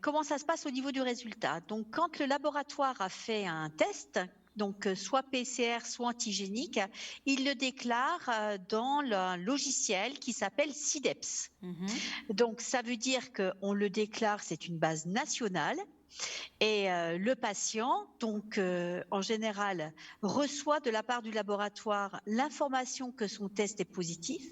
comment ça se passe au niveau du résultat? Donc, quand le laboratoire a fait un test, donc soit PCR, soit antigénique, il le déclare dans le logiciel qui s'appelle SIDEPS. Donc, ça veut dire qu'on le déclare, c'est une base nationale. Et le patient, donc en général, reçoit de la part du laboratoire l'information que son test est positif.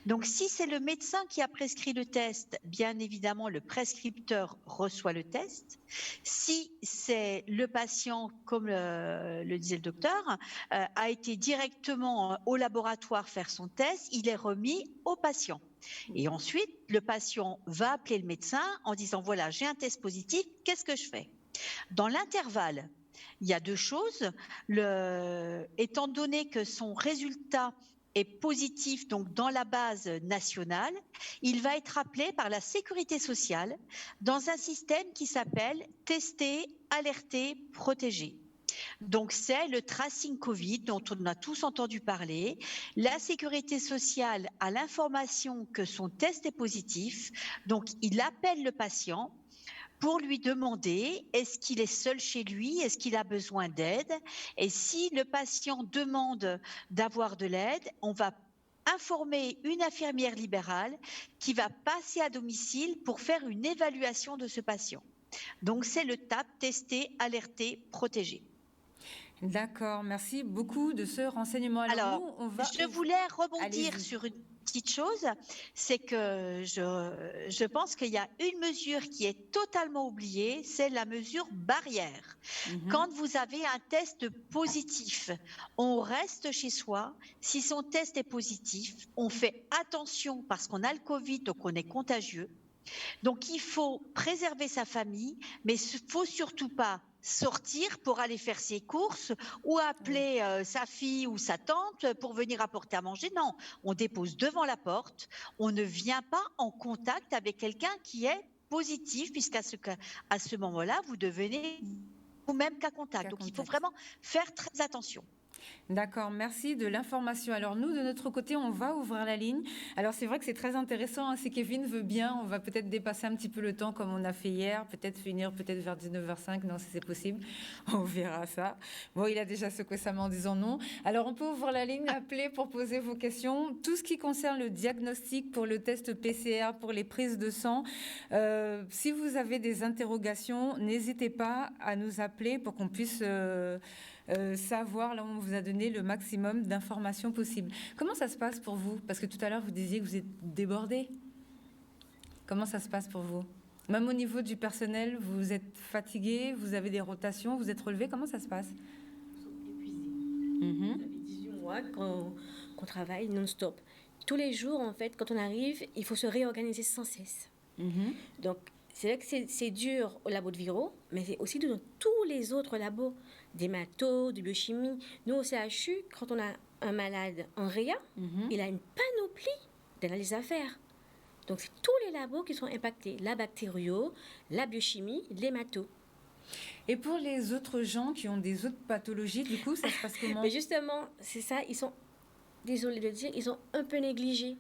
Donc, si c'est le médecin qui a prescrit le test, bien évidemment, le prescripteur reçoit le test. Si c'est le patient, comme le disait le docteur, a été directement au laboratoire faire son test, il est remis au patient. Et ensuite, le patient va appeler le médecin en disant « Voilà, j'ai un test positif, qu'est-ce que je fais ?» Dans l'intervalle, il y a 2 choses. Étant donné que son résultat est positif donc dans la base nationale, il va être appelé par la Sécurité sociale dans un système qui s'appelle « Tester, alerter, protéger ». Donc, c'est le tracing Covid dont on a tous entendu parler. La Sécurité sociale a l'information que son test est positif, donc il appelle le patient pour lui demander est-ce qu'il est seul chez lui, est-ce qu'il a besoin d'aide. Et si le patient demande d'avoir de l'aide, on va informer une infirmière libérale qui va passer à domicile pour faire une évaluation de ce patient. Donc, c'est le TAP, tester, alerter, protéger. D'accord, merci beaucoup de ce renseignement. Alors nous, je voulais rebondir sur une petite chose, c'est que je pense qu'il y a une mesure qui est totalement oubliée, c'est la mesure barrière. Quand vous avez un test positif, on reste chez soi. Si son test est positif, on fait attention parce qu'on a le Covid, donc on est contagieux. Donc, il faut préserver sa famille, mais il ne faut surtout pas sortir pour aller faire ses courses ou appeler sa fille ou sa tante pour venir apporter à manger. Non, on dépose devant la porte. On ne vient pas en contact avec quelqu'un qui est positif, puisqu'à ce moment-là, vous devenez vous-même cas contact. Donc, il faut vraiment faire très attention. D'accord, merci de l'information. Alors nous, de notre côté, on va ouvrir la ligne. Alors c'est vrai que c'est très intéressant, hein, si Kevin veut bien, on va peut-être dépasser un petit peu le temps comme on a fait hier, peut-être finir peut-être vers 19h05, non si c'est possible, on verra ça. Bon, il a déjà secoué sa main en disant non. Alors on peut ouvrir la ligne, appeler pour poser vos questions. Tout ce qui concerne le diagnostic pour le test PCR, pour les prises de sang, si vous avez des interrogations, n'hésitez pas à nous appeler pour qu'on puisse... savoir, là on vous a donné le maximum d'informations possibles. Comment ça se passe pour vous? Parce que tout à l'heure vous disiez que vous êtes débordé. Comment ça se passe pour vous? Même au niveau du personnel, vous êtes fatigué, vous avez des rotations, vous êtes relevé, comment ça se passe? Ça fait 18 mois qu'on travaille non-stop. Tous les jours, en fait, quand on arrive, il faut se réorganiser sans cesse. Donc, c'est vrai que c'est dur au labo de Viro, mais c'est aussi dans tous les autres labos, d'hémato, de biochimie. Nous, au CHU, quand on a un malade en réa, il a une panoplie d'analyses à faire. Donc, c'est tous les labos qui sont impactés. La bactério, la biochimie, l'hémato. Et pour les autres gens qui ont des autres pathologies, du coup, ça se passe comment? Mais justement, c'est ça, ils sont, désolé de le dire, ils sont un peu négligés.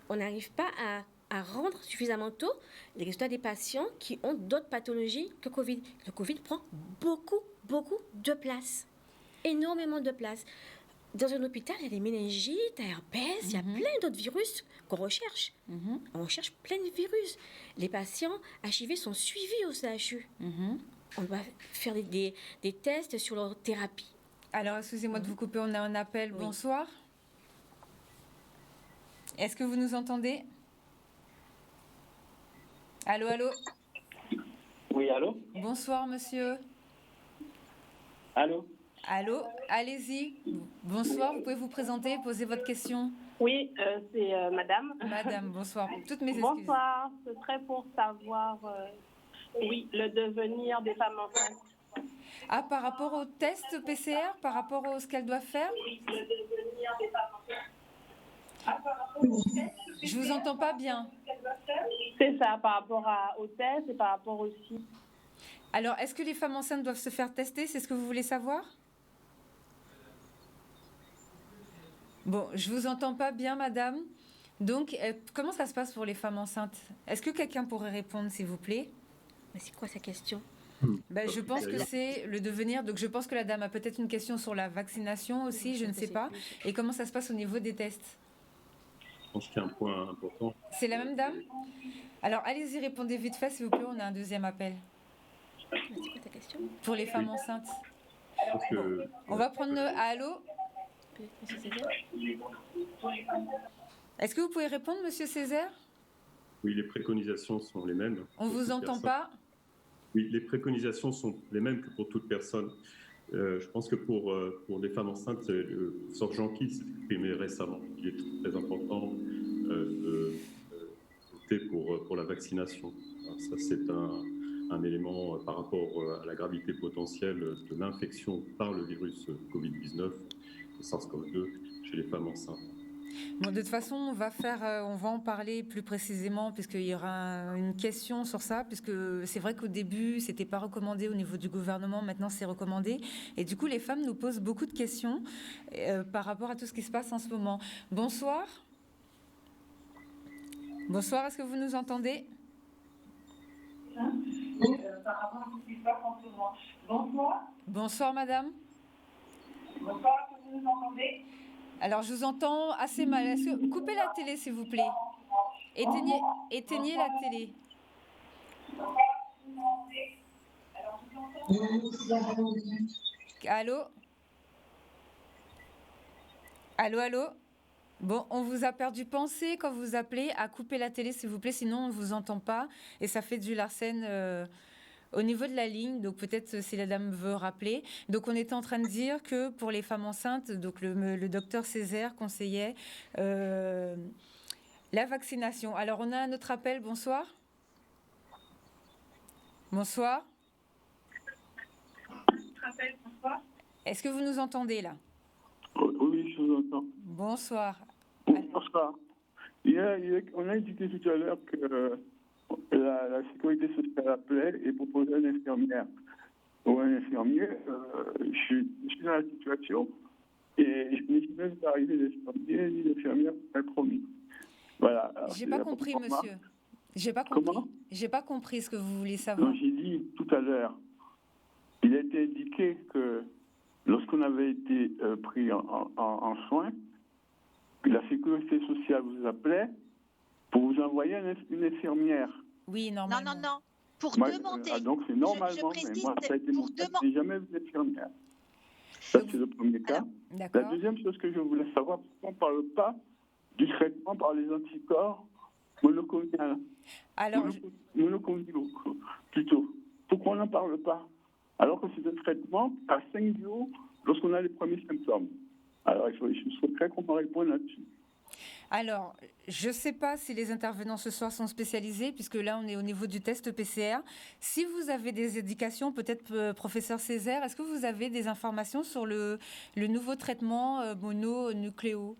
On n'arrive pas à rendre suffisamment tôt les résultats des patients qui ont d'autres pathologies que Covid. Le Covid prend beaucoup de place. Énormément de place. Dans un hôpital, il y a des méningites, herpès, il y a plein d'autres virus qu'on recherche. On cherche plein de virus. Les patients HIV sont suivis au CHU. On doit faire des tests sur leur thérapie. Alors, excusez-moi de vous couper, on a un appel. Oui. Bonsoir. Est-ce que vous nous entendez? Allô, allô? Oui, allô? Bonsoir, monsieur. Allô? Allô, allez-y. Bonsoir, vous pouvez vous présenter, poser votre question. Oui, c'est madame. Madame, bonsoir. Toutes mes excuses. Bonsoir, ce serait pour savoir, oui, le devenir des femmes enceintes. Ah, par rapport au test PCR, par rapport à ce qu'elles doivent faire? Oui, le devenir des femmes enceintes. Ah, par rapport au test. Je vous entends pas bien. C'est ça, par rapport au test et par rapport aussi. Alors, est-ce que les femmes enceintes doivent se faire tester? C'est ce que vous voulez savoir? Bon, je vous entends pas bien, madame. Donc, comment ça se passe pour les femmes enceintes? Est-ce que quelqu'un pourrait répondre, s'il vous plaît? Mais c'est quoi sa question? Ben, je pense que c'est le devenir. Donc, je pense que la dame a peut-être une question sur la vaccination aussi, je ne sais pas. Et comment ça se passe au niveau des tests? Je pense qu'il y a un point important. C'est la même dame? Alors, allez-y, répondez vite fait, s'il vous plaît. On a un deuxième appel. C'est quoi ta question? Pour les femmes enceintes. Je pense que, On va prendre le... Allô? Est-ce que vous pouvez répondre, monsieur Césaire? oui, les préconisations sont les mêmes. On vous entend pas? Oui, les préconisations sont les mêmes que pour toute personne. Je pense que pour les femmes enceintes, Sir Jean-Qui s'est exprimé récemment. Il est très important de voter pour la vaccination. Alors ça, c'est un élément par rapport à la gravité potentielle de l'infection par le virus Covid-19, le SARS-CoV-2, chez les femmes enceintes. Bon, de toute façon, on va en parler plus précisément puisqu'il y aura une question sur ça, puisque c'est vrai qu'au début, c'était pas recommandé au niveau du gouvernement, maintenant c'est recommandé. Et du coup, les femmes nous posent beaucoup de questions par rapport à tout ce qui se passe en ce moment. Bonsoir. Bonsoir, est-ce que vous nous entendez? Par rapport à ce qui se passe en ce moment. Bonsoir. Bonsoir, madame. Bonsoir, est-ce que vous nous entendez? Alors, je vous entends assez mal. Est-ce que... Coupez la télé, s'il vous plaît. Éteignez la télé. Allô? Allô, allô? Bon, on vous a perdu. Pensez quand vous appelez à couper la télé, s'il vous plaît, sinon on ne vous entend pas et ça fait du Larsen au niveau de la ligne. Donc peut-être si la dame veut rappeler. Donc on était en train de dire que pour les femmes enceintes, donc le docteur Césaire conseillait La vaccination. Alors, on a un autre appel. Bonsoir. Bonsoir. Est-ce que vous nous entendez là? Oui, je vous entends. Bonsoir. Bonsoir. On a indiqué tout à l'heure que la sécurité sociale appelait et proposait une infirmière ou un infirmier. Je suis dans la situation et je n'ai même pas arrivé d'infirmier ni d'infirmière promis. Voilà. J'ai pas compris, monsieur. J'ai pas compris. Comment? J'ai pas compris ce que vous voulez savoir. Donc, j'ai dit tout à l'heure, il a été indiqué que lorsqu'on avait été pris en soins, la sécurité sociale vous appelait pour vous envoyer une infirmière. Oui, normalement. Non. Pour Moi, demander. donc c'est normalement, mais moi, ça a été mon cas, je n'ai jamais vu d'infirmière. Ça, c'est le premier cas. La deuxième chose que je voulais savoir, pourquoi on ne parle pas du traitement par les anticorps monoclonaux. Alors, monoclonaux, plutôt. Pourquoi on n'en parle pas? Alors que c'est un traitement à 5 jours lorsqu'on a les premiers symptômes. Alors, je souhaiterais qu'on me réponde là-dessus. Alors, je ne sais pas si les intervenants ce soir sont spécialisés, puisque là, on est au niveau du test PCR. Si vous avez des indications, peut-être, professeur Césaire, est-ce que vous avez des informations sur le nouveau traitement mononucléo?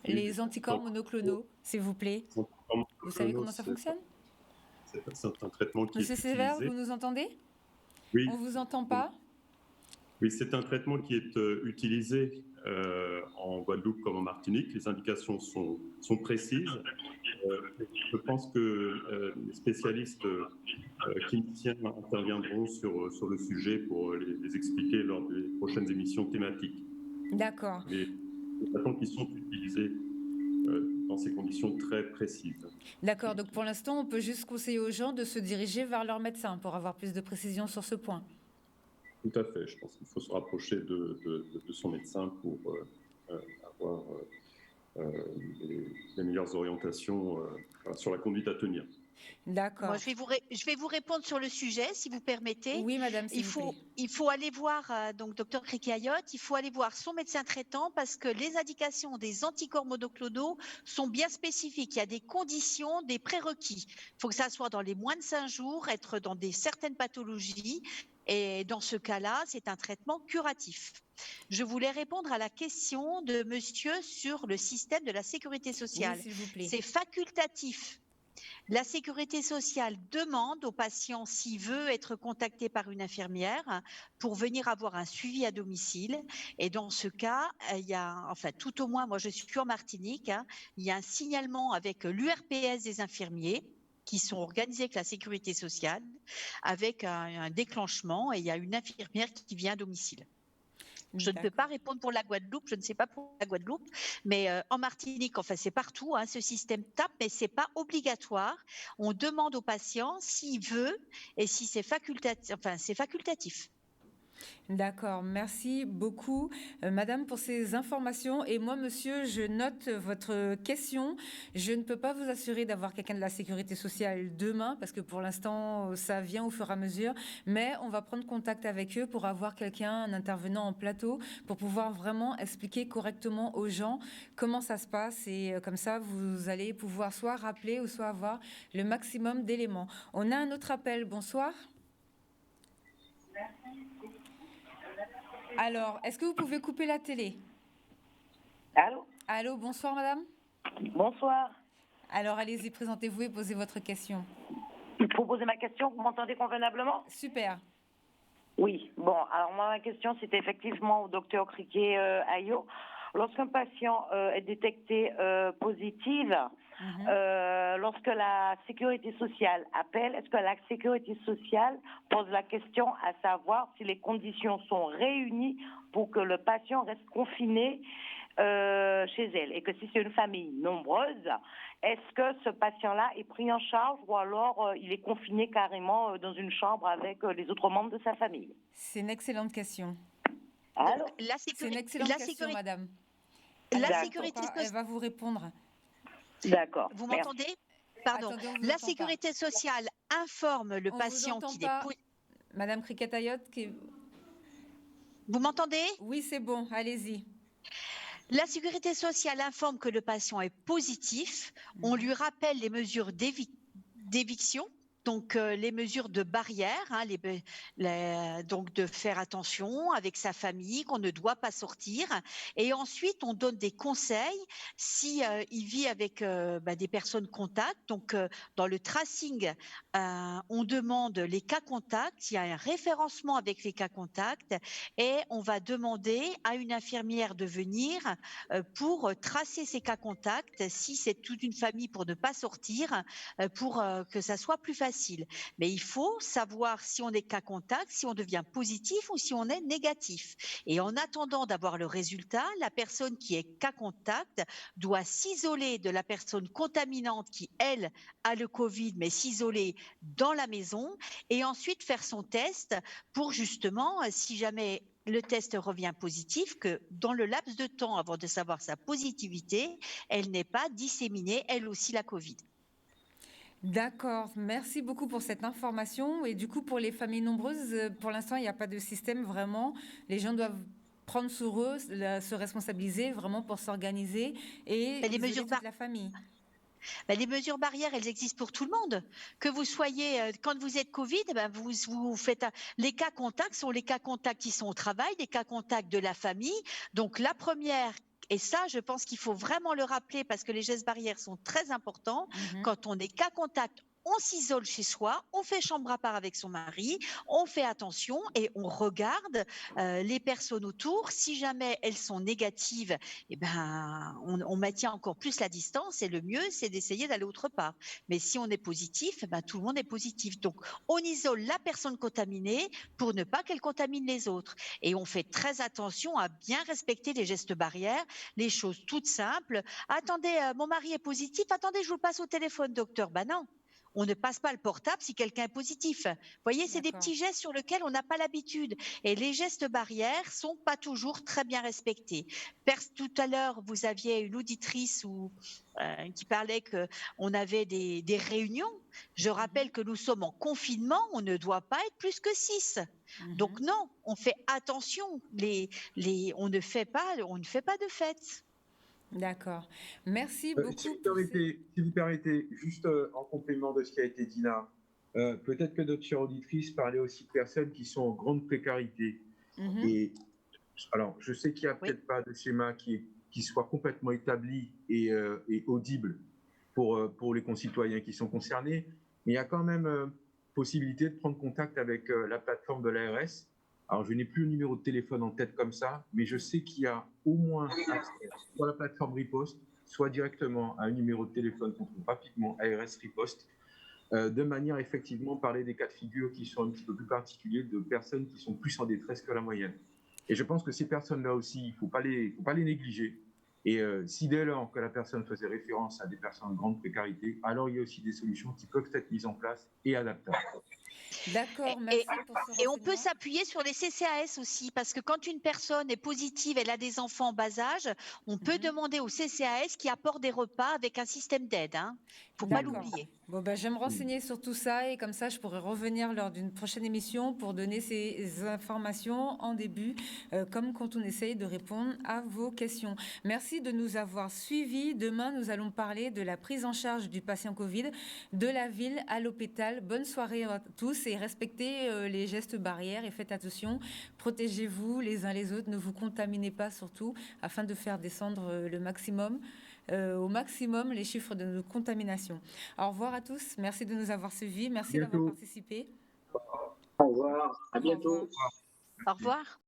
Les anticorps monoclonaux, s'il vous plaît. Vous savez comment ça fonctionne? C'est un traitement qui Monsieur est Sévère, utilisé. vous nous entendez? Oui. On ne vous entend pas? Oui, c'est un traitement qui est utilisé en Guadeloupe comme en Martinique. Les indications sont précises. Je pense que les spécialistes cliniciens interviendront sur le sujet pour les expliquer lors des prochaines émissions thématiques. D'accord. Les traitements qui sont utilisés dans ces conditions très précises. D'accord, donc pour l'instant, on peut juste conseiller aux gens de se diriger vers leur médecin pour avoir plus de précision sur ce point. Tout à fait, je pense qu'il faut se rapprocher de son médecin pour avoir les meilleures orientations sur la conduite à tenir. D'accord. Moi, je vais vous répondre sur le sujet, si vous permettez. Oui, madame, s'il vous plaît. Il faut aller voir, donc, docteur Criquet-Ayotte, il faut aller voir son médecin traitant parce que les indications des anticorps monoclonaux sont bien spécifiques. Il y a des conditions, des prérequis. Il faut que ça soit dans les moins de 5 jours, être dans certaines pathologies. Et dans ce cas-là, c'est un traitement curatif. Je voulais répondre à la question de monsieur sur le système de la sécurité sociale. Oui, s'il vous plaît. C'est facultatif. La sécurité sociale demande au patient s'il veut être contacté par une infirmière pour venir avoir un suivi à domicile. Et dans ce cas, il y a, enfin tout au moins, moi je suis en Martinique, il y a un signalement avec l'URPS des infirmiers qui sont organisés avec la sécurité sociale, avec un déclenchement et il y a une infirmière qui vient à domicile. Je ne peux pas répondre pour la Guadeloupe, je ne sais pas pour la Guadeloupe, mais en Martinique, enfin c'est partout, ce système TAP, mais c'est pas obligatoire. On demande au patient s'il veut et si c'est facultatif, enfin c'est facultatif. D'accord, merci beaucoup madame pour ces informations. Et moi monsieur, je note votre question. Je ne peux pas vous assurer d'avoir quelqu'un de la sécurité sociale demain parce que pour l'instant ça vient au fur et à mesure, mais on va prendre contact avec eux pour avoir quelqu'un, un intervenant en plateau pour pouvoir vraiment expliquer correctement aux gens comment ça se passe et comme ça vous allez pouvoir soit rappeler ou soit avoir le maximum d'éléments. On a un autre appel, bonsoir. Alors, est-ce que vous pouvez couper la télé? Allô? Allô, bonsoir madame. Bonsoir. Alors, allez-y, présentez-vous et posez votre question. Pour poser ma question, vous m'entendez convenablement? Super. Oui, bon, alors moi, ma question, c'était effectivement au docteur Criquet-Ayotte. Lorsqu'un patient est détecté positif, lorsque la sécurité sociale appelle, est-ce que la sécurité sociale pose la question à savoir si les conditions sont réunies pour que le patient reste confiné chez elle, et que si c'est une famille nombreuse, est-ce que ce patient-là est pris en charge ou alors il est confiné carrément dans une chambre avec les autres membres de sa famille? C'est une excellente question. Allô? C'est une excellente question, madame. La sécurité sociale, elle va vous répondre. D'accord. Vous m'entendez? Pardon. Attendez, la sécurité sociale informe le patient qu'il est... Madame Criquet-Ayotte, Vous m'entendez? Oui, c'est bon, allez-y. La sécurité sociale informe que le patient est positif. On lui rappelle les mesures d'éviction. Donc, les mesures de barrière, hein, donc de faire attention avec sa famille, qu'on ne doit pas sortir. Et ensuite, on donne des conseils si il vit avec des personnes contacts. Donc, dans le tracing, on demande les cas contacts. Il y a un référencement avec les cas contacts et on va demander à une infirmière de venir pour tracer ces cas contacts. Si c'est toute une famille, pour ne pas sortir, pour que ça soit plus facile. Mais il faut savoir si on est cas contact, si on devient positif ou si on est négatif. Et en attendant d'avoir le résultat, la personne qui est cas contact doit s'isoler de la personne contaminante qui, elle, a le Covid, mais s'isoler dans la maison et ensuite faire son test pour justement, si jamais le test revient positif, que dans le laps de temps avant de savoir sa positivité, elle n'ait pas disséminé, elle aussi, la Covid. D'accord, merci beaucoup pour cette information. Et du coup, pour les familles nombreuses, pour l'instant, il n'y a pas de système vraiment. Les gens doivent prendre sur eux, se responsabiliser vraiment pour s'organiser et les mesures toute la famille. Les mesures barrières, elles existent pour tout le monde. Que vous soyez, quand vous êtes Covid, vous faites les cas contacts sont les cas contacts qui sont au travail, les cas contacts de la famille. Donc la première. Et ça, je pense qu'il faut vraiment le rappeler parce que les gestes barrières sont très importants. Quand on est cas contact, on s'isole chez soi, on fait chambre à part avec son mari, on fait attention et on regarde les personnes autour. Si jamais elles sont négatives, on maintient encore plus la distance et le mieux, c'est d'essayer d'aller autre part. Mais si on est positif, tout le monde est positif. Donc, on isole la personne contaminée pour ne pas qu'elle contamine les autres. Et on fait très attention à bien respecter les gestes barrières, les choses toutes simples. Attendez, mon mari est positif, attendez, je vous passe au téléphone, docteur. Non. On ne passe pas le portable si quelqu'un est positif. Vous voyez, c'est des petits gestes sur lesquels on n'a pas l'habitude. Et les gestes barrières sont pas toujours très bien respectés. Tout à l'heure, vous aviez une auditrice qui parlait qu'on avait des réunions. Je rappelle que nous sommes en confinement, on ne doit pas être plus que 6. Donc non, on fait attention. On ne fait pas de fête. D'accord. Merci beaucoup. Si vous permettez, juste en complément de ce qui a été dit là, peut-être que notre chère auditrice parlait aussi de personnes qui sont en grande précarité. Et alors, je sais qu'il n'y a peut-être pas de schéma qui soit complètement établi et audible pour les concitoyens qui sont concernés, mais il y a quand même possibilité de prendre contact avec la plateforme de l'ARS. Alors, je n'ai plus le numéro de téléphone en tête comme ça, mais je sais qu'il y a au moins accès soit à la plateforme Riposte, soit directement à un numéro de téléphone qu'on trouve rapidement, ARS Riposte, de manière effectivement parler des cas de figure qui sont un petit peu plus particuliers, de personnes qui sont plus en détresse que la moyenne. Et je pense que ces personnes-là aussi, il ne faut pas les négliger. Et si dès lors que la personne faisait référence à des personnes en grande précarité, alors il y a aussi des solutions qui peuvent être mises en place et adaptables. D'accord, merci pour ce renseignement. Et on peut s'appuyer sur les CCAS aussi, parce que quand une personne est positive, elle a des enfants en bas âge, on peut demander au CCAS qui apporte des repas avec un système d'aide. Il ne faut pas l'oublier. Bon, je vais me renseigner sur tout ça et comme ça, je pourrai revenir lors d'une prochaine émission pour donner ces informations en début, comme quand on essaye de répondre à vos questions. Merci de nous avoir suivis. Demain, nous allons parler de la prise en charge du patient Covid de la ville à l'hôpital. Bonne soirée à tous et respectez les gestes barrières et faites attention. Protégez-vous les uns les autres, ne vous contaminez pas surtout afin de faire descendre au maximum les chiffres de contamination. Au revoir à tous. Merci de nous avoir suivis. Merci d'avoir participé. Au revoir. À bientôt. Au revoir.